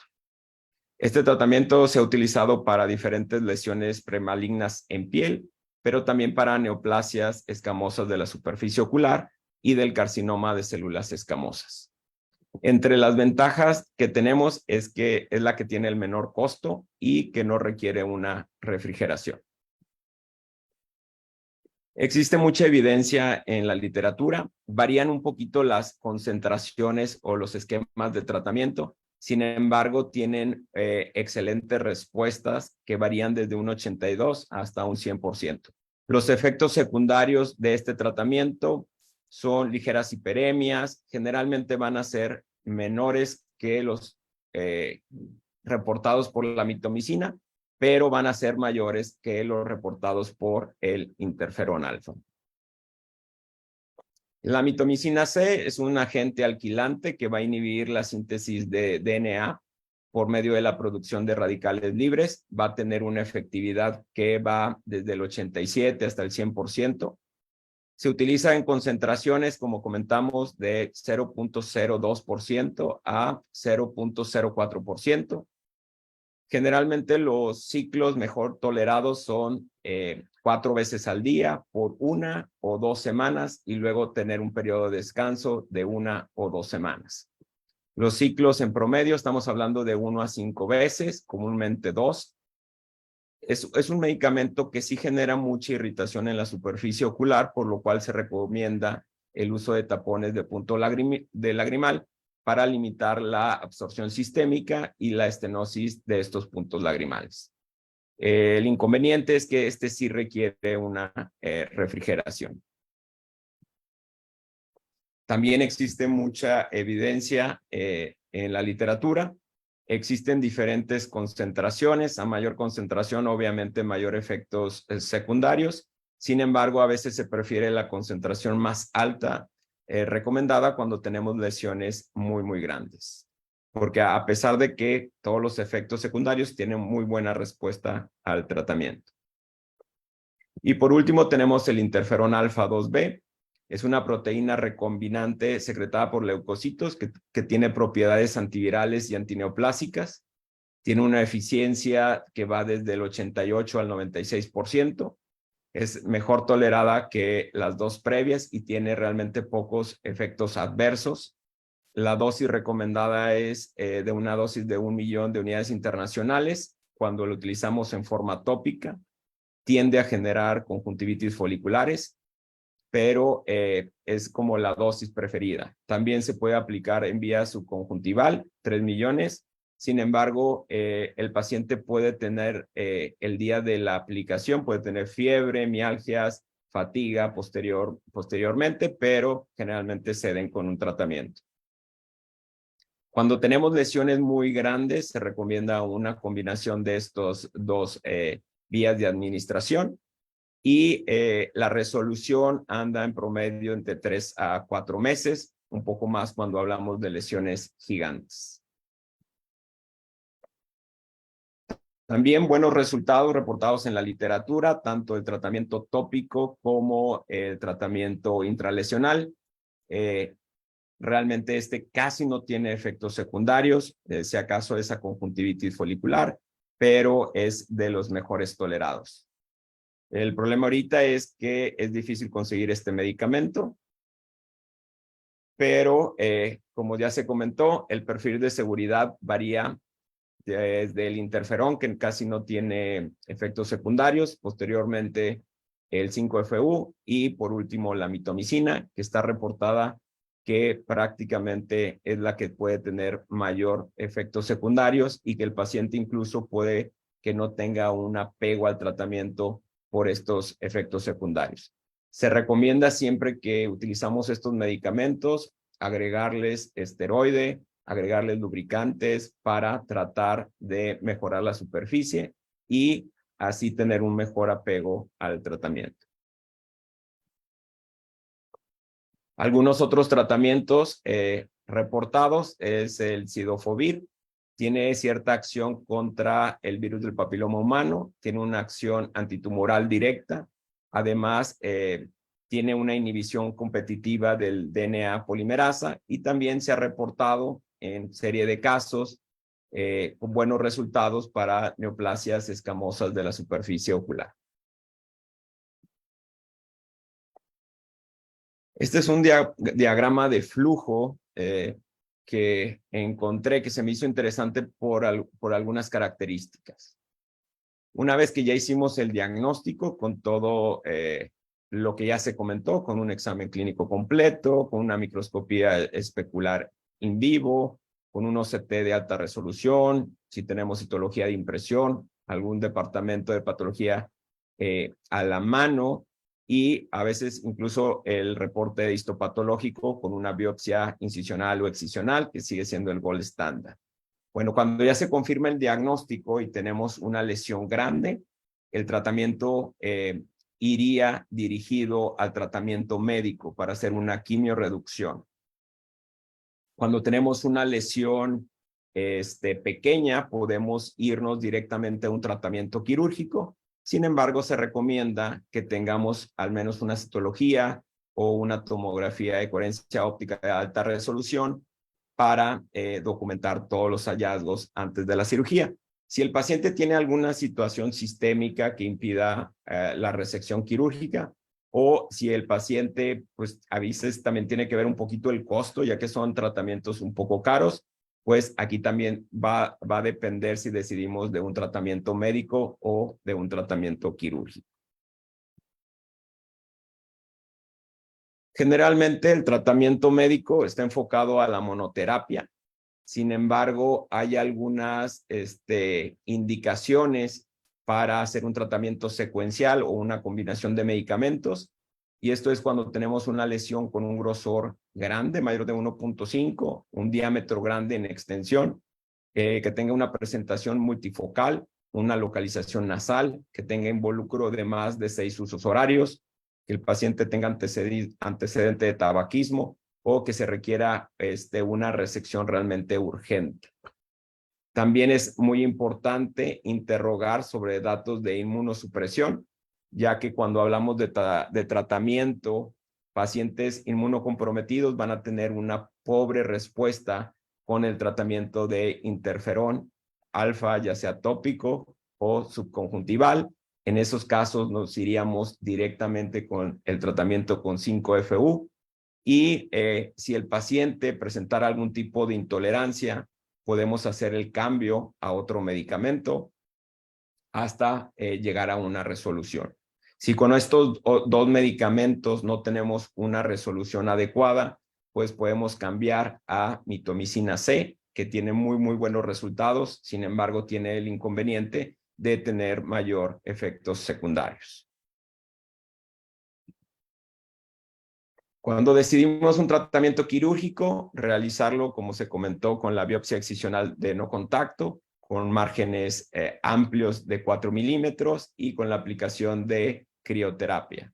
Este tratamiento se ha utilizado para diferentes lesiones premalignas en piel, pero también para neoplasias escamosas de la superficie ocular y del carcinoma de células escamosas. Entre las ventajas que tenemos es que es la que tiene el menor costo y que no requiere una refrigeración. Existe mucha evidencia en la literatura, varían un poquito las concentraciones o los esquemas de tratamiento, sin embargo tienen excelentes respuestas que varían desde un 82 hasta un 100%. Los efectos secundarios de este tratamiento son ligeras hiperemias, generalmente van a ser menores que los reportados por la mitomicina, pero van a ser mayores que los reportados por el interferón alfa. La mitomicina C es un agente alquilante que va a inhibir la síntesis de DNA por medio de la producción de radicales libres. Va a tener una efectividad que va desde el 87 hasta el 100%. Se utiliza en concentraciones, como comentamos, de 0.02% a 0.04%. Generalmente los ciclos mejor tolerados son 4 veces al día por 1 o 2 semanas y luego tener un periodo de descanso de 1 o 2 semanas. Los ciclos en promedio estamos hablando de 1 a 5 veces, comúnmente 2. Es un medicamento que sí genera mucha irritación en la superficie ocular, por lo cual se recomienda el uso de tapones de punto lagrimal para limitar la absorción sistémica y la estenosis de estos puntos lagrimales. El inconveniente es que este sí requiere una refrigeración. También existe mucha evidencia en la literatura. Existen diferentes concentraciones. A mayor concentración, obviamente, mayor efectos secundarios. Sin embargo, a veces se prefiere la concentración más alta recomendada cuando tenemos lesiones muy, muy grandes. Porque a pesar de que todos los efectos secundarios tienen muy buena respuesta al tratamiento. Y por último tenemos el interferón alfa 2B. Es una proteína recombinante secretada por leucocitos que tiene propiedades antivirales y antineoplásicas. Tiene una eficiencia que va desde el 88 al 96%. Es mejor tolerada que las 2 previas y tiene realmente pocos efectos adversos. La dosis recomendada es de una dosis de 1 millón de unidades internacionales. Cuando lo utilizamos en forma tópica, tiende a generar conjuntivitis foliculares, pero es como la dosis preferida. También se puede aplicar en vía subconjuntival, 3 millones. Sin embargo, el paciente puede tener el día de la aplicación, puede tener fiebre, mialgias, fatiga posteriormente, pero generalmente ceden con un tratamiento. Cuando tenemos lesiones muy grandes, se recomienda una combinación de estos dos vías de administración y la resolución anda en promedio entre 3 a 4 meses, un poco más cuando hablamos de lesiones gigantes. También buenos resultados reportados en la literatura, tanto el tratamiento tópico como el tratamiento intralesional. Realmente casi no tiene efectos secundarios, si acaso esa conjuntivitis folicular, pero es de los mejores tolerados. El problema ahorita es que es difícil conseguir este medicamento, pero como ya se comentó, el perfil de seguridad varía desde el interferón, que casi no tiene efectos secundarios, posteriormente el 5-FU y por último la mitomicina, que está reportada que prácticamente es la que puede tener mayor efectos secundarios y que el paciente incluso puede que no tenga un apego al tratamiento por estos efectos secundarios. Se recomienda siempre que utilizamos estos medicamentos agregarles esteroide, agregarles lubricantes para tratar de mejorar la superficie y así tener un mejor apego al tratamiento. Algunos otros tratamientos reportados es el Cidofovir. Tiene cierta acción contra el virus del papiloma humano, tiene una acción antitumoral directa. Además, tiene una inhibición competitiva del DNA polimerasa y también se ha reportado en serie de casos con buenos resultados para neoplasias escamosas de la superficie ocular. Este es un diagrama de flujo que encontré que se me hizo interesante por algunas características. Una vez que ya hicimos el diagnóstico con todo lo que ya se comentó, con un examen clínico completo, con una microscopía especular in vivo, con un OCT de alta resolución, si tenemos citología de impresión, algún departamento de patología a la mano, y a veces incluso el reporte de histopatológico con una biopsia incisional o excisional, que sigue siendo el gold estándar. Bueno, cuando ya se confirma el diagnóstico y tenemos una lesión grande, el tratamiento iría dirigido al tratamiento médico para hacer una quimioreducción. Cuando tenemos una lesión pequeña, podemos irnos directamente a un tratamiento quirúrgico. Sin embargo, se recomienda que tengamos al menos una citología o una tomografía de coherencia óptica de alta resolución para documentar todos los hallazgos antes de la cirugía. Si el paciente tiene alguna situación sistémica que impida la resección quirúrgica, o si el paciente, pues a veces también tiene que ver un poquito el costo, ya que son tratamientos un poco caros, pues aquí también va a depender si decidimos de un tratamiento médico o de un tratamiento quirúrgico. Generalmente el tratamiento médico está enfocado a la monoterapia. Sin embargo, hay algunas indicaciones para hacer un tratamiento secuencial o una combinación de medicamentos. Y esto es cuando tenemos una lesión con un grosor grande, mayor de 1.5, un diámetro grande en extensión, que tenga una presentación multifocal, una localización nasal, que tenga involucro de más de 6 usos horarios, que el paciente tenga antecedente de tabaquismo o que se requiera una resección realmente urgente. También es muy importante interrogar sobre datos de inmunosupresión, ya que cuando hablamos de tratamiento, pacientes inmunocomprometidos van a tener una pobre respuesta con el tratamiento de interferón alfa, ya sea tópico o subconjuntival. En esos casos nos iríamos directamente con el tratamiento con 5-FU Y si el paciente presentara algún tipo de intolerancia, podemos hacer el cambio a otro medicamento hasta llegar a una resolución. Si con estos dos medicamentos no tenemos una resolución adecuada, pues podemos cambiar a mitomicina C, que tiene muy buenos resultados, sin embargo tiene el inconveniente de tener mayor efectos secundarios. Cuando decidimos un tratamiento quirúrgico, realizarlo, como se comentó, con la biopsia excisional de no contacto, con márgenes amplios de 4 milímetros y con la aplicación de crioterapia.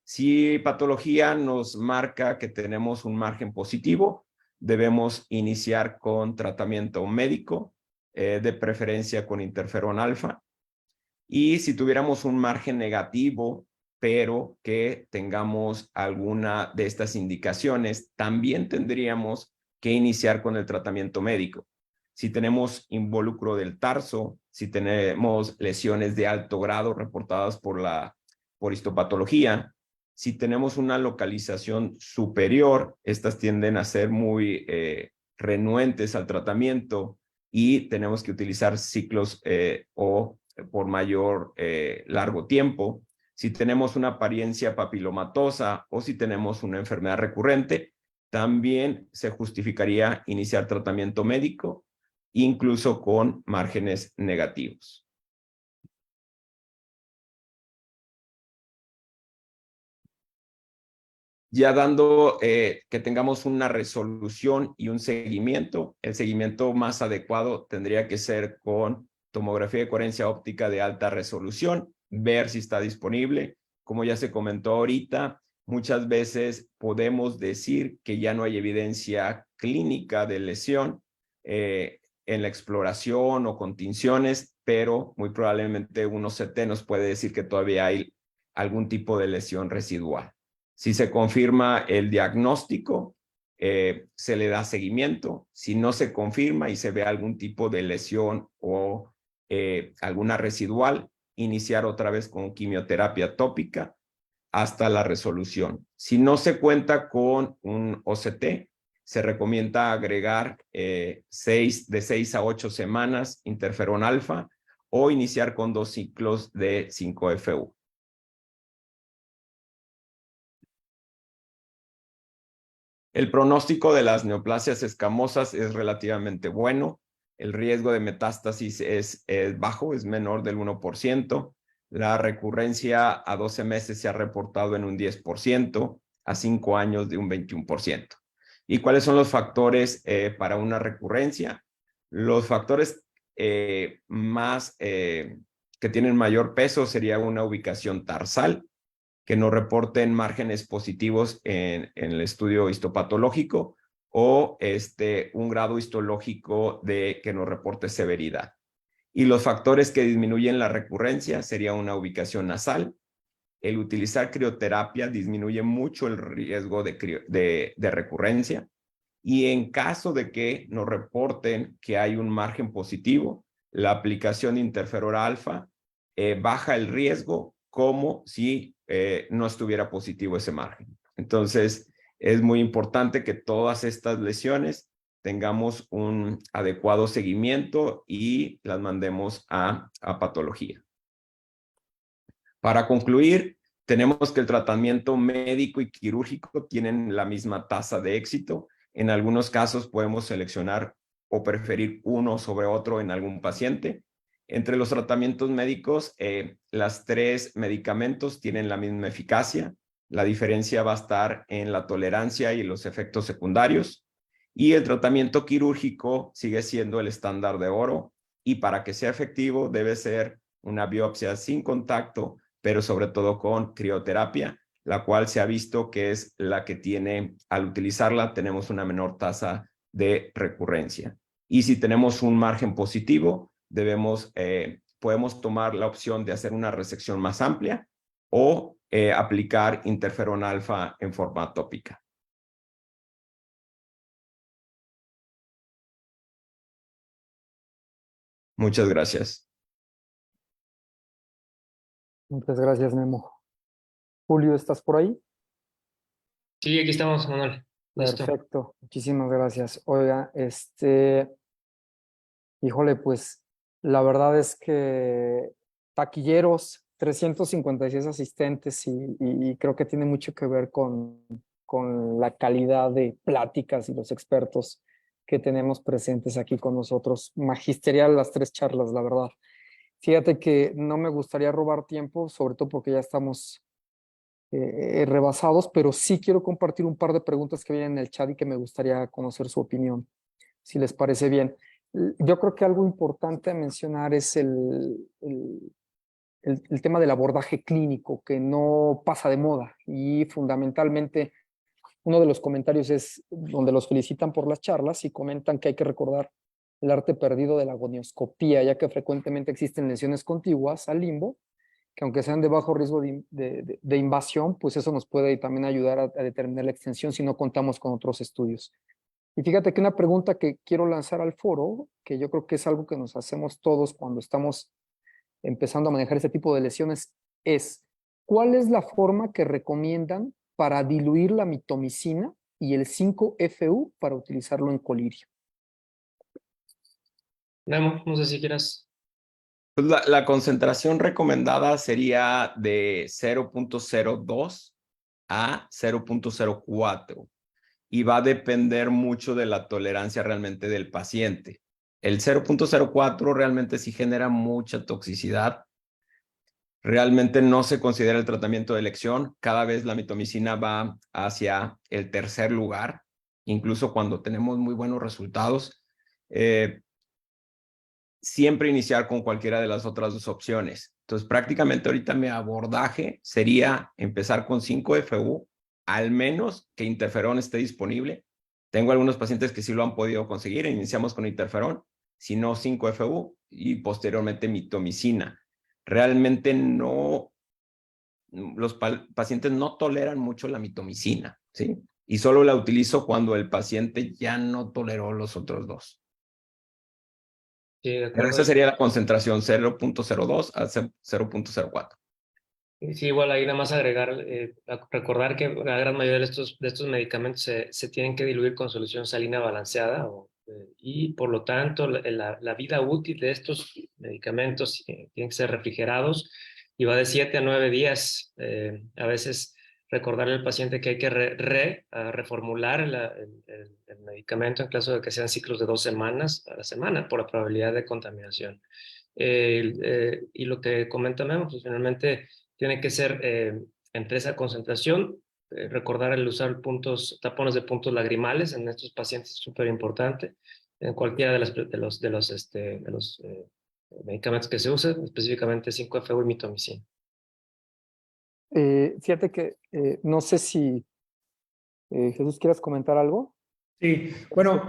Si patología nos marca que tenemos un margen positivo, debemos iniciar con tratamiento médico, de preferencia con interferón alfa. Y si tuviéramos un margen negativo, pero que tengamos alguna de estas indicaciones, también tendríamos que iniciar con el tratamiento médico. Si tenemos involucro del tarso, si tenemos lesiones de alto grado reportadas por histopatología, si tenemos una localización superior, estas tienden a ser muy renuentes al tratamiento y tenemos que utilizar ciclos o por mayor largo tiempo. Si tenemos una apariencia papilomatosa o si tenemos una enfermedad recurrente, también se justificaría iniciar tratamiento médico, incluso con márgenes negativos. Ya dando que tengamos una resolución y un seguimiento, el seguimiento más adecuado tendría que ser con tomografía de coherencia óptica de alta resolución, ver si está disponible. Como ya se comentó ahorita, muchas veces podemos decir que ya no hay evidencia clínica de lesión en la exploración o con tinciones, pero muy probablemente un OCT nos puede decir que todavía hay algún tipo de lesión residual. Si se confirma el diagnóstico, se le da seguimiento. Si no se confirma y se ve algún tipo de lesión o alguna residual, iniciar otra vez con quimioterapia tópica hasta la resolución. Si no se cuenta con un OCT, se recomienda agregar de 6 a 8 semanas interferón alfa o iniciar con 2 ciclos de 5FU. El pronóstico de las neoplasias escamosas es relativamente bueno. El riesgo de metástasis es bajo, es menor del 1%. La recurrencia a 12 meses se ha reportado en un 10%, a 5 años de un 21%. ¿Y cuáles son los factores para una recurrencia? Los factores que tienen mayor peso sería una ubicación tarsal, que nos reporten márgenes positivos en el estudio histopatológico o un grado histológico de que nos reporte severidad. Y los factores que disminuyen la recurrencia sería una ubicación nasal. El utilizar crioterapia disminuye mucho el riesgo de recurrencia. Y en caso de que nos reporten que hay un margen positivo, la aplicación de interferón alfa baja el riesgo como si no estuviera positivo ese margen. Entonces, es muy importante que todas estas lesiones tengamos un adecuado seguimiento y las mandemos a patología. Para concluir, tenemos que el tratamiento médico y quirúrgico tienen la misma tasa de éxito. En algunos casos podemos seleccionar o preferir uno sobre otro en algún paciente. Entre los tratamientos médicos, las 3 medicamentos tienen la misma eficacia. La diferencia va a estar en la tolerancia y los efectos secundarios. Y el tratamiento quirúrgico sigue siendo el estándar de oro. Y para que sea efectivo debe ser una biopsia sin contacto, pero sobre todo con crioterapia, la cual se ha visto que es la que tiene, al utilizarla, tenemos una menor tasa de recurrencia. Y si tenemos un margen positivo, podemos tomar la opción de hacer una resección más amplia o aplicar interferón alfa en forma tópica. Muchas gracias. Muchas gracias, Memo. Julio, ¿estás por ahí? Sí, aquí estamos, Manuel. Listo. Perfecto, muchísimas gracias. Oiga, híjole, pues la verdad es que taquilleros, 356 asistentes y creo que tiene mucho que ver con la calidad de pláticas y los expertos que tenemos presentes aquí con nosotros. Magisterial las 3 charlas, la verdad. Fíjate que no me gustaría robar tiempo, sobre todo porque ya estamos rebasados, pero sí quiero compartir un par de preguntas que vienen en el chat y que me gustaría conocer su opinión, si les parece bien. Yo creo que algo importante a mencionar es el tema del abordaje clínico, que no pasa de moda y fundamentalmente uno de los comentarios es donde los felicitan por las charlas y comentan que hay que recordar el arte perdido de la gonioscopía, ya que frecuentemente existen lesiones contiguas al limbo, que aunque sean de bajo riesgo de invasión, pues eso nos puede también ayudar a determinar la extensión si no contamos con otros estudios. Y fíjate que una pregunta que quiero lanzar al foro, que yo creo que es algo que nos hacemos todos cuando estamos empezando a manejar este tipo de lesiones, es ¿cuál es la forma que recomiendan para diluir la mitomicina y el 5-FU para utilizarlo en colirio? Memo, no sé si quieras. Pues la concentración recomendada sería de 0.02 a 0.04 y va a depender mucho de la tolerancia realmente del paciente. El 0.04 realmente sí genera mucha toxicidad. Realmente no se considera el tratamiento de elección. Cada vez la mitomicina va hacia el tercer lugar, incluso cuando tenemos muy buenos resultados. Siempre iniciar con cualquiera de las otras 2 opciones. Entonces, prácticamente ahorita mi abordaje sería empezar con 5-FU, al menos que interferón esté disponible. Tengo algunos pacientes que sí lo han podido conseguir, iniciamos con interferón, si no 5-FU y posteriormente mitomicina. Realmente no, los pacientes no toleran mucho la mitomicina, ¿sí? Y solo la utilizo cuando el paciente ya no toleró los otros 2. Sí, de Pero acuerdo. esa sería la concentración 0.02 a 0.04. Sí, igual ahí nada más agregar, recordar que la gran mayoría de estos medicamentos se tienen que diluir con solución salina balanceada y por lo tanto la vida útil de estos medicamentos tienen que ser refrigerados y va de 7 a 9 días. A veces recordarle al paciente que hay que reformular el medicamento en caso de que sean ciclos de 2 semanas a la semana por la probabilidad de contaminación. Y lo que comentamos, pues finalmente tiene que ser entre esa concentración, recordar el usar tapones de puntos lagrimales en estos pacientes es súper importante, en cualquiera de los medicamentos que se usen, específicamente 5-FU y mitomicina. Fíjate que no sé si Jesús quieras comentar algo. Sí, bueno,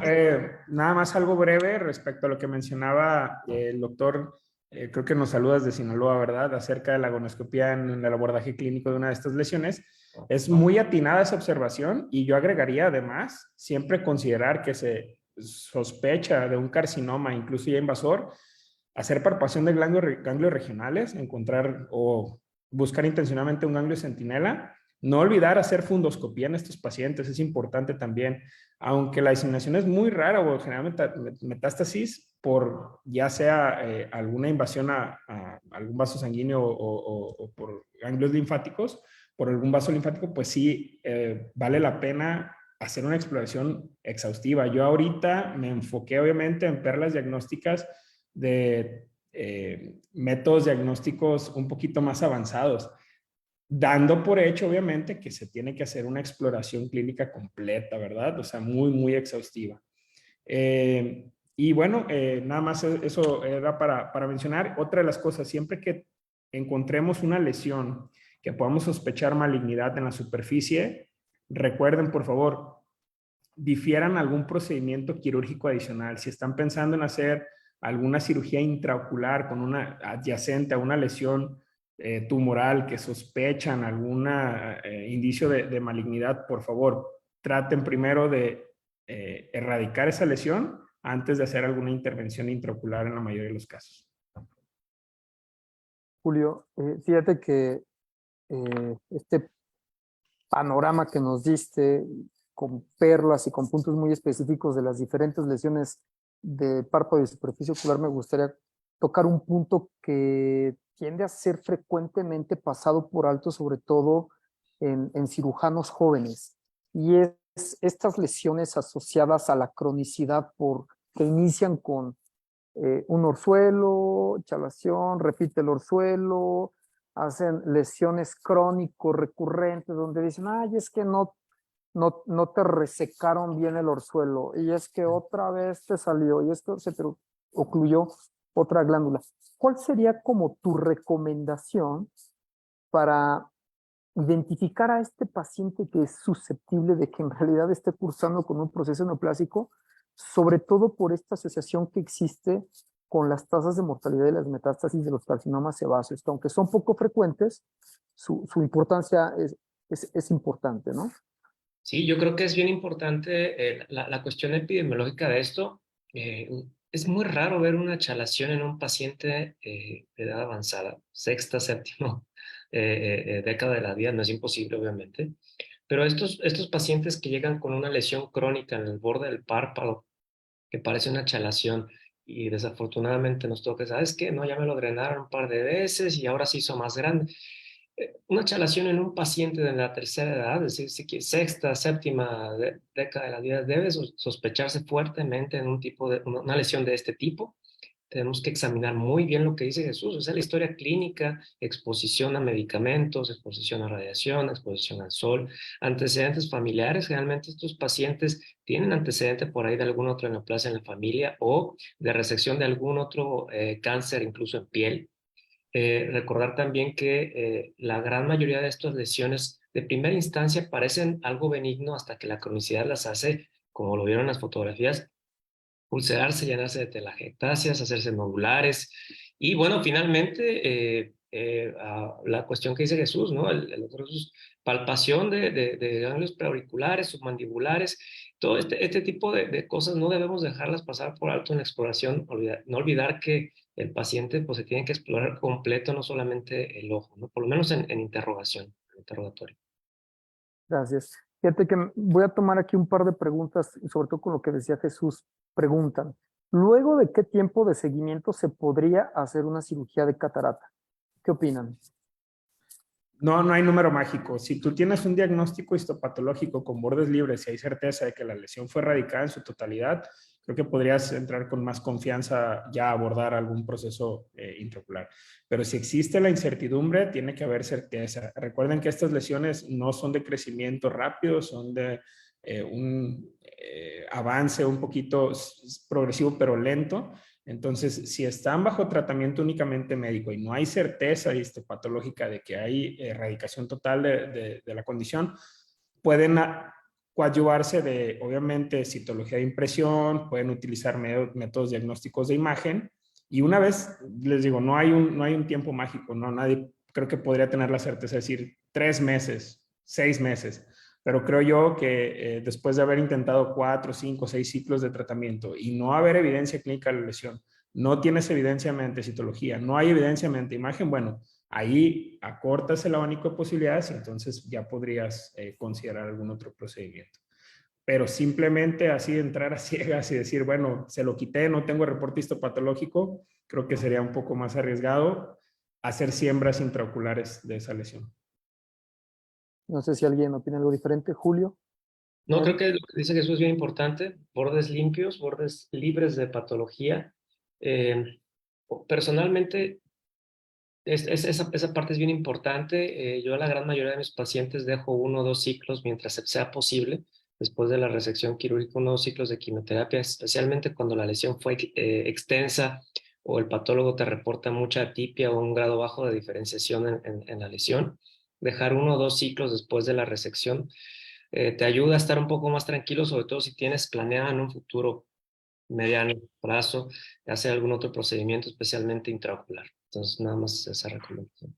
nada más algo breve respecto a lo que mencionaba el doctor, creo que nos saludas de Sinaloa, ¿verdad? Acerca de la agonoscopía en el abordaje clínico de una de estas lesiones. Es muy atinada esa observación y yo agregaría además siempre considerar que se sospecha de un carcinoma, incluso ya invasor, hacer palpación de ganglios regionales, encontrar o buscar intencionalmente un ganglio centinela. No olvidar hacer fundoscopía en estos pacientes, es importante también, aunque la diseminación es muy rara o generalmente metástasis por ya sea alguna invasión a algún vaso sanguíneo o por ganglios linfáticos, por algún vaso linfático, pues sí vale la pena hacer una exploración exhaustiva. Yo ahorita me enfoqué obviamente en perlas diagnósticas de métodos diagnósticos un poquito más avanzados, dando por hecho, obviamente, que se tiene que hacer una exploración clínica completa, ¿verdad? O sea, muy, muy exhaustiva. Y bueno, nada más eso era para mencionar. Otra de las cosas, siempre que encontremos una lesión que podamos sospechar malignidad en la superficie, recuerden, por favor, difieran algún procedimiento quirúrgico adicional. Si están pensando en hacer alguna cirugía intraocular con una adyacente a una lesión tumoral que sospechan algún indicio de malignidad, por favor, traten primero de erradicar esa lesión antes de hacer alguna intervención intraocular en la mayoría de los casos. Julio, fíjate que panorama que nos diste, con perlas y con puntos muy específicos de las diferentes lesiones de párpado y superficie ocular, me gustaría tocar un punto que tiende a ser frecuentemente pasado por alto, sobre todo en cirujanos jóvenes, y es estas lesiones asociadas a la cronicidad que inician con un orzuelo, chalación, repite el orzuelo, hacen lesiones crónicos recurrentes donde dicen, ay, es que no te resecaron bien el orzuelo, y es que otra vez te salió, y es que se te ocluyó otra glándula. ¿Cuál sería como tu recomendación para identificar a este paciente que es susceptible de que en realidad esté cursando con un proceso neoplásico, sobre todo por esta asociación que existe con las tasas de mortalidad de las metástasis de los carcinomas sebáceos, que aunque son poco frecuentes, su importancia es importante, ¿no? Sí, yo creo que es bien importante la cuestión epidemiológica de esto. Es muy raro ver una chalación en un paciente de edad avanzada, sexta, séptima década de la vida, no es imposible, obviamente. Pero estos pacientes que llegan con una lesión crónica en el borde del párpado, que parece una chalación, y desafortunadamente nos toca, ¿sabes qué? No, ya me lo drenaron un par de veces y ahora se hizo más grande. Una chalación en un paciente de la tercera edad, es decir, sexta, séptima década de la vida, debe sospecharse fuertemente en un tipo de una lesión de este tipo. Tenemos que examinar muy bien lo que dice Jesús. Esa es la historia clínica, exposición a medicamentos, exposición a radiación, exposición al sol, antecedentes familiares. Generalmente estos pacientes tienen antecedente por ahí de alguna otra neoplasia en la familia o de resección de algún otro cáncer, incluso en piel. Recordar también que la gran mayoría de estas lesiones de primera instancia parecen algo benigno hasta que la cronicidad las hace, como lo vieron en las fotografías, ulcerarse, llenarse de telangiectasias, hacerse nodulares. Y bueno, finalmente, la cuestión que dice Jesús, ¿no? El otro Jesús, palpación de ganglios preauriculares, submandibulares, todo este tipo de cosas no debemos dejarlas pasar por alto en la exploración, no olvidar que el paciente pues se tiene que explorar completo, no solamente el ojo, ¿no? Por lo menos en interrogación, en interrogatorio. Gracias. Fíjate que voy a tomar aquí un par de preguntas, sobre todo con lo que decía Jesús. Preguntan, ¿luego de qué tiempo de seguimiento se podría hacer una cirugía de catarata? ¿Qué opinan? No, no hay número mágico. Si tú tienes un diagnóstico histopatológico con bordes libres y hay certeza de que la lesión fue erradicada en su totalidad, creo que podrías entrar con más confianza ya a abordar algún proceso intraocular. Pero si existe la incertidumbre, tiene que haber certeza. Recuerden que estas lesiones no son de crecimiento rápido, son de un avance un poquito progresivo pero lento. Entonces, si están bajo tratamiento únicamente médico y no hay certeza histopatológica de que hay erradicación total de la condición, pueden coadyuvarse de, obviamente, citología de impresión, pueden utilizar métodos diagnósticos de imagen, y una vez, les digo, no hay un tiempo mágico, ¿no? Nadie creo que podría tener la certeza de decir 3 meses, 6 meses, pero creo yo que después de haber intentado 4, 5, 6 ciclos de tratamiento y no haber evidencia clínica de la lesión, no tienes evidencia mediante citología, no hay evidencia mediante imagen, bueno, ahí acortas el abanico de posibilidades y entonces ya podrías considerar algún otro procedimiento. Pero simplemente así entrar a ciegas y decir, bueno, se lo quité, no tengo reporte histopatológico, creo que sería un poco más arriesgado hacer siembras intraoculares de esa lesión. No sé si alguien opina algo diferente. Julio. No, creo que lo que dice Jesús es bien importante, bordes limpios, bordes libres de patología. Eh, Personalmente, esa parte es bien importante. Yo a la gran mayoría de mis pacientes dejo 1 o 2 ciclos mientras sea posible, después de la resección quirúrgica, 1 o 2 ciclos de quimioterapia, especialmente cuando la lesión fue extensa o el patólogo te reporta mucha atipia o un grado bajo de diferenciación en la lesión. Dejar 1 o 2 ciclos después de la resección te ayuda a estar un poco más tranquilo, sobre todo si tienes planeado en un futuro mediano plazo hacer algún otro procedimiento, especialmente intraocular. Entonces, nada más esa recomendación.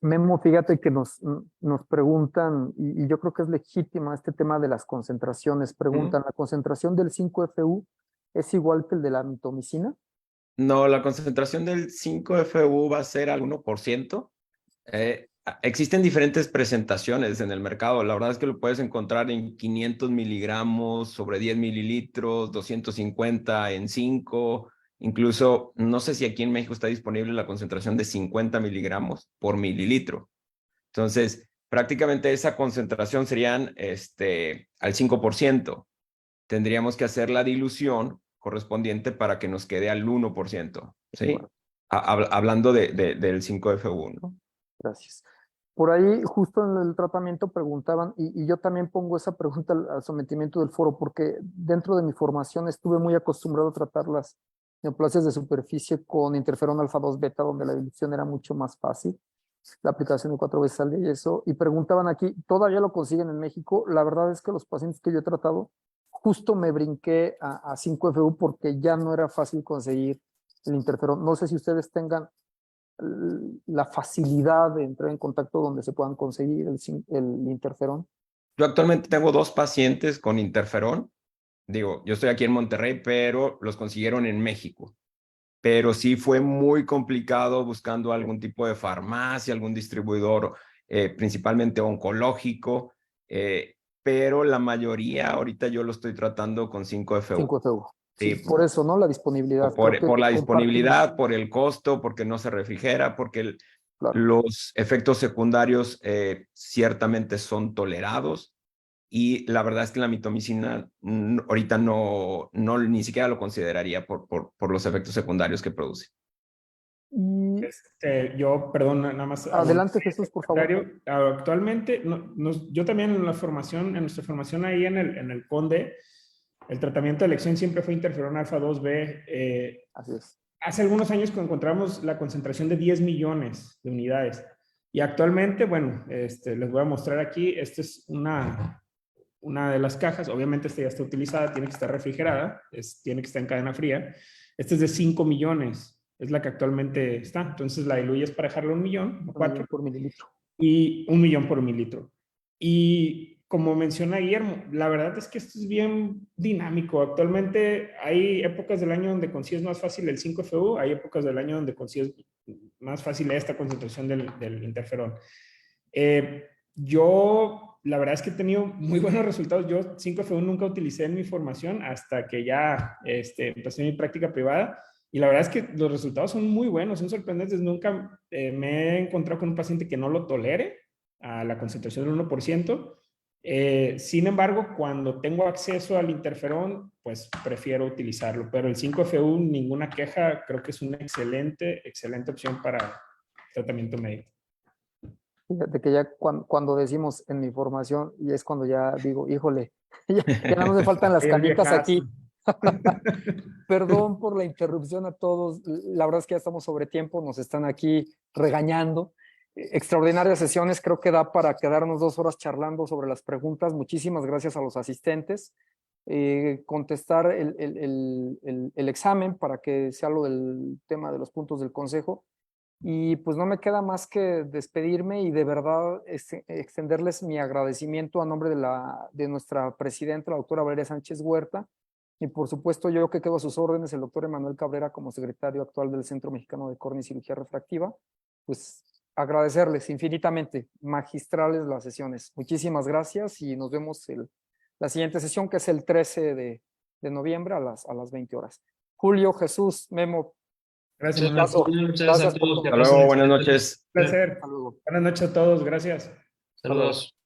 Memo, fíjate que nos preguntan, y yo creo que es legítimo este tema de las concentraciones. Preguntan, ¿la concentración del 5-FU es igual que el de la mitomicina? No, la concentración del 5-FU va a ser al 1%. Existen diferentes presentaciones en el mercado. La verdad es que lo puedes encontrar en 500 miligramos sobre 10 mililitros, 250 en 5. Incluso, no sé si aquí en México está disponible la concentración de 50 miligramos por mililitro. Entonces, prácticamente esa concentración serían al 5%. Tendríamos que hacer la dilución correspondiente para que nos quede al 1%. ¿Sí? Bueno. Hablando del 5FU, ¿no? Gracias. Por ahí, justo en el tratamiento preguntaban, y yo también pongo esa pregunta al sometimiento del foro, porque dentro de mi formación estuve muy acostumbrado a tratar las neoplasias de superficie con interferón alfa 2 beta, donde la dilución era mucho más fácil, la aplicación de 4 veces al día y eso, y preguntaban aquí, ¿todavía lo consiguen en México? La verdad es que los pacientes que yo he tratado, justo me brinqué a 5FU porque ya no era fácil conseguir el interferón. No sé si ustedes tengan la facilidad de entrar en contacto donde se puedan conseguir el interferón. Yo actualmente tengo 2 pacientes con interferón. Digo, yo estoy aquí en Monterrey, pero los consiguieron en México. Pero sí fue muy complicado buscando algún tipo de farmacia, algún distribuidor, principalmente oncológico, pero la mayoría ahorita yo lo estoy tratando con 5FU. 5FU. Sí, Sí, por eso, ¿no? La disponibilidad. por la disponibilidad, por el costo, porque no se refrigera, porque claro, los efectos secundarios ciertamente son tolerados. Y la verdad es que la mitomicina ahorita no ni siquiera lo consideraría por los efectos secundarios que produce. y Yo, perdón, nada más. adelante, Jesús, por favor. Actualmente, yo también en nuestra formación ahí en el Conde, el tratamiento de elección siempre fue interferón alfa 2B. Así es. Hace algunos años que encontramos la concentración de 10 millones de unidades. Y actualmente, bueno, les voy a mostrar aquí, esta es una de las cajas. Obviamente esta ya está utilizada, tiene que estar refrigerada, tiene que estar en cadena fría. Esta es de 5 millones, es la que actualmente está. Entonces la diluyes para dejarla 1 millón, 4 por mililitro. Y 1 millón por mililitro. Y como menciona Guillermo, la verdad es que esto es bien dinámico. Actualmente hay épocas del año donde consigues más fácil el 5FU, hay épocas del año donde consigues más fácil esta concentración del interferón. Yo, la verdad es que he tenido muy buenos resultados. Yo 5FU nunca utilicé en mi formación hasta que ya empecé mi práctica privada. Y la verdad es que los resultados son muy buenos, son sorprendentes. Nunca me he encontrado con un paciente que no lo tolere a la concentración del 1%. Sin embargo, cuando tengo acceso al interferón, pues prefiero utilizarlo. Pero el 5FU, ninguna queja, creo que es una excelente opción para tratamiento médico. Fíjate que ya cuando decimos en mi formación, y es cuando ya digo, híjole, ya no me faltan las canicas aquí. Perdón por la interrupción a todos. La verdad es que ya estamos sobre tiempo, nos están aquí regañando. Extraordinarias sesiones, creo que da para quedarnos 2 horas charlando sobre las preguntas. Muchísimas gracias a los asistentes. Contestar el examen para que sea lo del tema de los puntos del consejo. Y pues no me queda más que despedirme y de verdad extenderles mi agradecimiento a nombre de nuestra presidenta, la doctora Valeria Sánchez Huerta, y por supuesto yo que quedo a sus órdenes, el doctor Emanuel Cabrera como secretario actual del Centro Mexicano de Córnea y Cirugía Refractiva, pues agradecerles infinitamente, magistrales las sesiones. Muchísimas gracias y nos vemos la siguiente sesión, que es el 13 de noviembre a las 20 horas. Julio, Jesús, Memo. Gracias. Muchas gracias a todos. Hasta luego, buenas noches. Un placer. Hasta luego. Buenas noches a todos, gracias. Saludos.